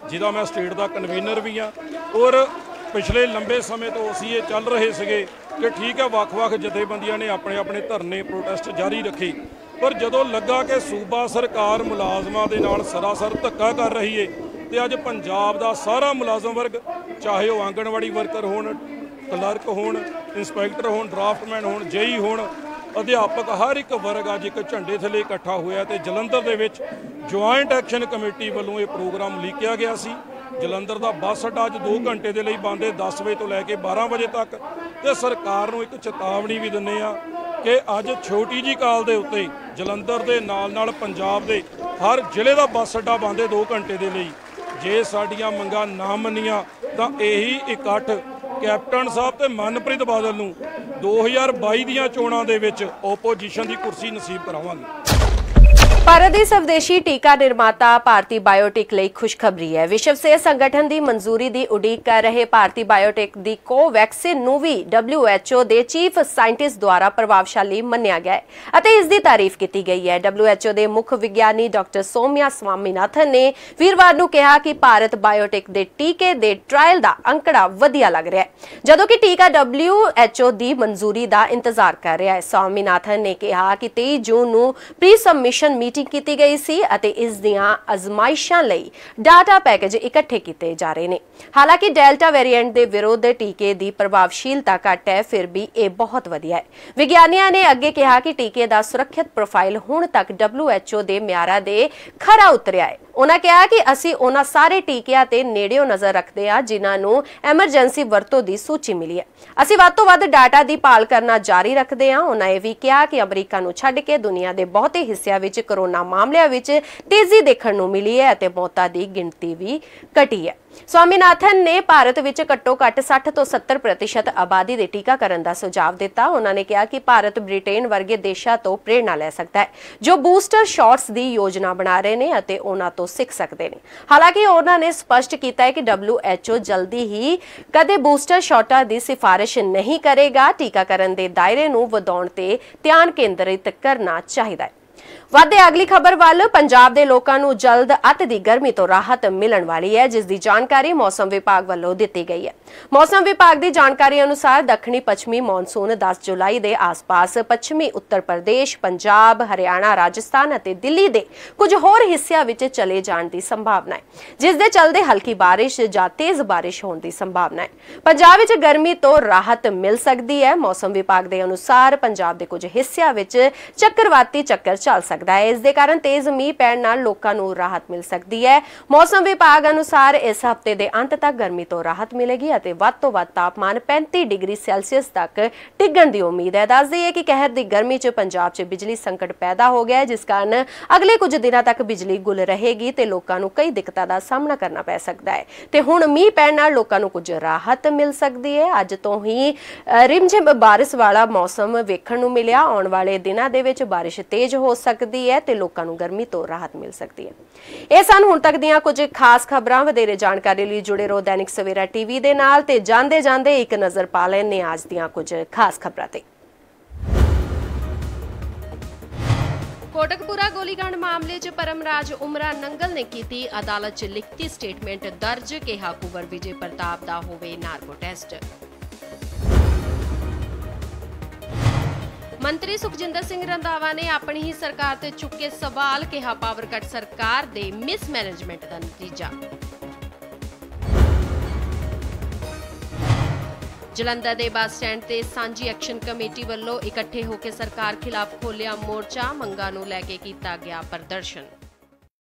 ਜਿਹਦਾ ਮੈਂ ਸਟੇਟ ਦਾ ਕਨਵੀਨਰ ਵੀ ਹਾਂ ਔਰ ਪਿਛਲੇ ਲੰਬੇ ਸਮੇਂ ਤੋਂ ਅਸੀਂ ਇਹ ਚੱਲ ਰਹੇ ਸੀਗੇ ਕਿ ਠੀਕ ਹੈ ਵੱਖ-ਵੱਖ ਜਥੇਬੰਦੀਆਂ ਨੇ ਆਪਣੇ ਧਰਨੇ ਪ੍ਰੋਟੈਸਟ ਜਾਰੀ ਰੱਖੇ, ਪਰ ਜਦੋਂ ਲੱਗਾ ਕਿ ਸੂਬਾ ਸਰਕਾਰ ਮੁਲਾਜ਼ਮਾਂ ਦੇ ਨਾਲ ਸਰਾਸਰ ਧੱਕਾ ਕਰ ਰਹੀ ਏ ਤੇ ਅੱਜ ਪੰਜਾਬ ਦਾ ਸਾਰਾ ਮੁਲਾਜ਼ਮ ਵਰਗ, ਚਾਹੇ ਉਹ ਆਂਗਣਵਾੜੀ ਵਰਕਰ ਹੋਣ, ਕਲਰਕ ਹੋਣ, ਇੰਸਪੈਕਟਰ ਹੋਣ, ਡਰਾਫਟਮੈਨ ਹੋਣ, ਜੇਈ ਹੋਣ, ਅਧਿਆਪਕ, ਹਰ ਇੱਕ ਵਰਗ ਅੱਜ ਇੱਕ ਝੰਡੇ ਥੱਲੇ ਇਕੱਠਾ ਹੋਇਆ ਤੇ ਜਲੰਧਰ ਦੇ ਵਿੱਚ ਜੁਆਇੰਟ ਐਕਸ਼ਨ ਕਮੇਟੀ ਵੱਲੋਂ ਇਹ ਪ੍ਰੋਗਰਾਮ ਲੀਕਿਆ ਗਿਆ ਸੀ। ਜਲੰਧਰ ਦਾ ਬੱਸ ਅੱਡਾ ਅੱਜ 2 ਘੰਟੇ ਦੇ ਲਈ ਬੰਦ ਹੈ, 10 ਵਜੇ ਤੋਂ ਲੈ ਕੇ 12 ਵਜੇ ਤੱਕ। ਤੇ ਸਰਕਾਰ ਨੂੰ ਇੱਕ ਚੇਤਾਵਨੀ ਵੀ ਦਿੰਦੇ ਆ ਕਿ ਅੱਜ ਛੋਟੀ ਜੀ ਕਾਲ ਦੇ ਉੱਤੇ ਜਲੰਧਰ ਦੇ ਨਾਲ ਪੰਜਾਬ ਦੇ ਹਰ ਜ਼ਿਲ੍ਹੇ ਦਾ ਬੱਸ ਅੱਡਾ ਬੰਦ ਹੈ 2 ਘੰਟੇ ਦੇ ਲਈ। ਜੇ ਸਾਡੀਆਂ ਮੰਗਾਂ ਨਾ ਮੰਨੀਆਂ ਤਾਂ ਇਹੀ ਇਕੱਠ ਕੈਪਟਨ ਸਾਹਿਬ ਤੇ ਮਨਪ੍ਰੀਤ ਬਾਦਲ ਨੂੰ 2022 ਦੀਆਂ ਚੋਣਾਂ ਦੇ ਵਿੱਚ ਓਪੋਜੀਸ਼ਨ ਦੀ ਕੁਰਸੀ ਨਸੀਬ ਕਰਾਵਾਂਗੇ। ਭਾਰਤ ਦੀ ਸਵਦੇਸ਼ੀ ਟੀਕਾ ਨਿਰਮਾਤਾ ਭਾਰਤੀ ਬਾਇਓਟੈਕ ਲਈ ਖੁਸ਼ਖਬਰੀ ਹੈ। ਵਿਸ਼ਵ ਸਿਹਤ ਸੰਗਠਨ ਦੀ ਮਨਜ਼ੂਰੀ ਦੀ ਉਡੀਕ ਕਰ ਰਹੇ ਭਾਰਤੀ ਬਾਇਓਟੈਕ ਦੀ ਕੋਵੈਕਸਿਨ ਨੂੰ ਵੀ WHO ਦੇ ਚੀਫ ਸਾਇੰਟਿਸਟ ਦੁਆਰਾ ਪ੍ਰਭਾਵਸ਼ਾਲੀ ਮੰਨਿਆ ਗਿਆ ਹੈ ਅਤੇ ਇਸ ਦੀ ਤਾਰੀਫ ਕੀਤੀ ਗਈ ਹੈ। WHO ਦੇ ਮੁੱਖ ਵਿਗਿਆਨੀ ਡਾਕਟਰ ਸੋਮਿਆ ਸਵਾਮੀਨਾਥਨ ਨੇ ਵੀਰਵਾਰ ਨੂੰ ਕਿਹਾ ਕਿ ਭਾਰਤ ਬਾਇਓਟੈਕ ਦੇ ਟੀਕੇ ਦੇ ਟ੍ਰਾਇਲ ਦਾ ਅੰਕੜਾ ਵਧੀਆ ਲੱਗ ਰਿਹਾ ਹੈ, ਜਦੋਂ ਕਿ ਟੀਕਾ WHO ਦੀ ਮਨਜ਼ੂਰੀ ਦਾ ਇੰਤਜ਼ਾਰ ਕਰ ਰਿਹਾ ਹੈ। ਸਵਾਮੀਨਾਥਨ ਨੇ ਕਿਹਾ ਕਿ 23 ਜੂਨ ਨੂੰ ਪ੍ਰੀ ਸਬਮਿਸ਼ਨ ਮੀਟਿੰਗ ਮੀਟਿੰਗ ਕੀਤੀ ਗਈ ਸੀ ਅਤੇ ਇਸ ਦੀਆਂ ਅਜ਼ਮਾਇਸ਼ਾਂ ਲਈ ਡਾਟਾ ਪੈਕੇਜ ਇਕੱਠੇ ਕੀਤੇ ਜਾ ਰਹੇ ਨੇ। ਹਾਲਾਂਕਿ ਡੈਲਟਾ ਵੇਰੀਐਂਟ ਦੇ ਵਿਰੁੱਧ ਟੀਕੇ ਦੀ ਪ੍ਰਭਾਵਸ਼ੀਲਤਾ ਘੱਟ ਹੈ, ਫਿਰ ਵੀ ਇਹ ਬਹੁਤ ਵਧੀਆ ਹੈ। ਵਿਗਿਆਨੀਆਂ ਨੇ ਅੱਗੇ ਕਿਹਾ ਕਿ ਟੀਕੇ ਦਾ ਸੁਰੱਖਿਅਤ ਪ੍ਰੋਫਾਈਲ ਹੁਣ ਤੱਕ WHO ਦੇ ਮਿਆਰਾਂ ਦੇ ਖਰਾ ਉਤਰਿਆ ਹੈ। ਉਹਨਾਂ ਕਿਹਾ ਕਿ ਅਸੀਂ ਉਹਨਾਂ ਸਾਰੇ ਟੀਕਿਆਂ ਤੇ ਨੇੜਿਓਂ ਨਜ਼ਰ ਰੱਖਦੇ ਹਾਂ ਜਿਨ੍ਹਾਂ ਨੂੰ ਐਮਰਜੈਂਸੀ ਵਰਤੋਂ ਦੀ ਸੂਚੀ ਮਿਲੀ ਹੈ। ਅਸੀਂ ਵੱਧ ਤੋਂ ਵੱਧ ਡਾਟਾ ਦੀ ਭਾਲ ਕਰਨਾ ਜਾਰੀ ਰੱਖਦੇ ਹਾਂ। ਉਹਨਾਂ ਇਹ ਵੀ ਕਿਹਾ ਕਿ ਅਮਰੀਕਾ ਨੂੰ ਛੱਡ ਕੇ ਦੁਨੀਆ ਦੇ ਬਹੁਤੇ ਹਿੱਸਿਆਂ ਵਿੱਚ ਕੋਰੋਨਾ ਮਾਮਲਿਆਂ ਵਿੱਚ ਤੇਜ਼ੀ ਦੇਖਣ ਨੂੰ ਮਿਲੀ ਹੈ ਅਤੇ ਮੌਤਾਂ ਦੀ ਗਿਣਤੀ ਵੀ ਘਟੀ ਹੈ। ਸਵਾਮੀਨਾਥਨ ਨੇ ਭਾਰਤ ਵਿੱਚ ਘੱਟੋ-ਘੱਟ 60 ਤੋਂ 70% ਆਬਾਦੀ ਦੇ ਟੀਕਾਕਰਨ ਦਾ ਸੁਝਾਅ ਦਿੱਤਾ। ਉਹਨਾਂ ਨੇ ਕਿਹਾ ਕਿ ਭਾਰਤ ਬ੍ਰਿਟੇਨ ਵਰਗੇ ਦੇਸ਼ਾਂ ਤੋਂ ਪ੍ਰੇਰਣਾ ਲੈ ਸਕਦਾ ਹੈ ਜੋ ਬੂਸਟਰ ਸ਼ਾਟਸ ਦੀ ਯੋਜਨਾ ਬਣਾ ਰਹੇ ਨੇ ਅਤੇ ਉਹਨਾਂ ਤੋਂ ਸਿੱਖ ਸਕਦੇ ਨੇ। ਹਾਲਾਂਕਿ ਉਹਨਾਂ ਨੇ ਸਪਸ਼ਟ ਕੀਤਾ ਹੈ ਕਿ WHO ਜਲਦੀ ਹੀ ਕਦੇ ਬੂਸਟਰ ਸ਼ਾਟਾਂ ਦੀ ਸਿਫਾਰਿਸ਼ ਨਹੀਂ ਕਰੇਗਾ। ਟੀਕਾਕਰਨ ਦੇ ਦਾਇਰੇ ਨੂੰ ਵਧਾਉਣ ਤੇ ਧਿਆਨ ਕੇਂਦਰਿਤ ਕਰਨਾ ਚਾਹੀਦਾ ਹੈ। ਵਧਦੇ ਅਗਲੀ ਖਬਰ ਵੱਲ। ਪੰਜਾਬ ਦੇ ਲੋਕਾਂ ਨੂੰ ਜਲਦ ਅੱਤ ਦੀ ਗਰਮੀ ਤੋਂ ਰਾਹਤ ਮਿਲਣ ਵਾਲੀ ਹੈ, ਜਿਸ ਦੀ ਜਾਣਕਾਰੀ ਮੌਸਮ ਵਿਭਾਗ ਵੱਲੋਂ ਦਿੱਤੀ ਗਈ ਹੈ। ਮੌਸਮ ਵਿਭਾਗ ਦੀ ਜਾਣਕਾਰੀ ਅਨੁਸਾਰ ਦੱਖਣੀ ਪੱਛਮੀ ਮੌਨਸੂਨ 10 ਜੁਲਾਈ ਦੇ ਆਸ-ਪਾਸ ਪੱਛਮੀ ਉੱਤਰ ਪ੍ਰਦੇਸ਼, ਪੰਜਾਬ, ਹਰਿਆਣਾ, ਰਾਜਸਥਾਨ ਅਤੇ ਦਿੱਲੀ ਦੇ ਕੁਝ ਹੋਰ ਹਿੱਸਿਆਂ ਵਿੱਚ ਚਲੇ ਜਾਣ ਦੀ ਸੰਭਾਵਨਾ ਹੈ, ਜਿਸ ਦੇ ਚੱਲਦੇ ਹਲਕੀ ਬਾਰਿਸ਼ ਜਾਂ ਤੇਜ਼ ਬਾਰਿਸ਼ ਹੋਣ ਦੀ ਸੰਭਾਵਨਾ ਹੈ। ਪੰਜਾਬ ਵਿੱਚ ਗਰਮੀ ਤੋਂ ਰਾਹਤ ਮਿਲ ਸਕਦੀ ਹੈ। ਮੌਸਮ ਵਿਭਾਗ ਦੇ ਅਨੁਸਾਰ ਪੰਜਾਬ ਦੇ ਕੁਝ ਹਿੱਸਿਆਂ ਵਿੱਚ ਚੱਕਰਵਾਤੀ ਚੱਕਰ ਚੱਲ ਸਕਦਾ ਹੈ। ਇਸ ਦੇ ਕਾਰਨ ਤੇਜ਼ ਮੀਂਹ ਪੈਣ ਨਾਲ ਲੋਕਾਂ ਨੂੰ ਰਾਹਤ ਮਿਲ ਸਕਦੀ ਹੈ। ਮੌਸਮ ਵਿਭਾਗ ਅਨੁਸਾਰ ਇਸ ਹਫ਼ਤੇ ਦੇ ਅੰਤ ਤੱਕ ਗਰਮੀ ਤੋਂ ਰਾਹਤ ਮਿਲੇਗੀ ਅਤੇ ਵੱਧ ਤੋਂ ਵੱਧ ਤਾਪਮਾਨ 35 ਡਿਗਰੀ ਸੈਲਸੀਅਸ ਤੱਕ ਡਿੱਗਣ ਦੀ ਉਮੀਦ ਹੈ। ਦੱਸ ਦਈਏ ਕਿ ਕਹਿਰ ਦੀ ਗਰਮੀ 'ਚ ਪੰਜਾਬ 'ਚ ਬਿਜਲੀ ਸੰਕਟ ਪੈਦਾ ਹੋ ਗਿਆ ਹੈ, ਜਿਸ ਕਾਰਨ ਅਗਲੇ ਕੁਝ ਦਿਨਾਂ ਤੱਕ ਬਿਜਲੀ ਗੁੱਲ ਰਹੇਗੀ ਤੇ ਲੋਕਾਂ ਨੂੰ ਕਈ ਦਿੱਕਤਾਂ ਦਾ ਸਾਹਮਣਾ ਕਰਨਾ ਪੈ ਸਕਦਾ ਹੈ। ਤੇ ਹੁਣ ਮੀਂਹ ਪੈਣ ਨਾਲ ਲੋਕਾਂ ਨੂੰ ਕੁਝ ਰਾਹਤ ਮਿਲ ਸਕਦੀ ਹੈ। ਅੱਜ ਤੋਂ ਹੀ ਰਿਮਝਿਮ ਬਾਰਿਸ਼ ਵਾਲਾ ਮੌਸਮ ਵੇਖਣ ਨੂੰ ਮਿਲਿਆ। ਆਉਣ ਵਾਲੇ ਦਿਨਾਂ ਦੇ ਵਿੱਚ ਬਾਰਿਸ਼ ਤੇਜ਼ ਹੋ ਸਕਦੀ ਹੈ ਤੇ ਲੋਕਾਂ ਨੂੰ ਗਰਮੀ ਤੋਂ ਰਾਹਤ ਮਿਲ ਸਕਦੀ ਹੈ। ਇਹ ਸਨ ਹੁਣ ਤੱਕ ਦੀਆਂ ਕੁਝ ਖਾਸ ਖਬਰਾਂ। ਵਧੇਰੇ ਜਾਣਕਾਰੀ ਲਈ ਜੁੜੇ ਰਹੋ ਦੈਨਿਕ ਸਵੇਰਾ ਟੀਵੀ ਦੇ ਨਾਲ ਤੇ ਜਾਂਦੇ ਜਾਂਦੇ ਇੱਕ ਨਜ਼ਰ ਪਾ ਲੈਣੇ ਅੱਜ ਦੀਆਂ ਕੁਝ ਖਾਸ ਖਬਰਾਂ ਤੇ। ਕੋਟਕਪੂਰਾ ਗੋਲੀकांड ਮਾਮਲੇ 'ਚ ਪਰਮਰਾਜ ਉਮਰਾ ਨੰਗਲ ਨੇ ਕੀਤੀ ਅਦਾਲਤ 'ਚ ਲਿਖਤੀ ਸਟੇਟਮੈਂਟ ਦਰਜ। ਕਿਹਾ ਕੁੰਵਰ ਵਿਜੇ ਪ੍ਰਤਾਪ ਦਾ ਹੋਵੇ ਨਾਰਕੋ ਟੈਸਟ। ਮੰਤਰੀ ਸੁਖਜਿੰਦਰ ਸਿੰਘ ਰੰਧਾਵਾ ਨੇ ਆਪਣੀ ਹੀ ਸਰਕਾਰ ਤੇ ਚੁੱਕੇ ਸਵਾਲ। ਕਿਹਾ ਪਾਵਰ ਕੱਟ ਸਰਕਾਰ ਦੇ ਮਿਸਮੈਨੇਜਮੈਂਟ ਦਾ ਨਤੀਜਾ। ਜਲੰਧਰ ਦੇ ਬੱਸ ਸਟੈਂਡ ਤੇ ਸਾਂਝੀ ਐਕਸ਼ਨ ਕਮੇਟੀ ਵੱਲੋਂ ਇਕੱਠੇ ਹੋ ਕੇ ਸਰਕਾਰ ਖਿਲਾਫ ਖੋਲ੍ਹਿਆ ਮੋਰਚਾ। ਮੰਗਾਂ ਨੂੰ ਲੈ ਕੇ ਕੀਤਾ ਗਿਆ ਪ੍ਰਦਰਸ਼ਨ।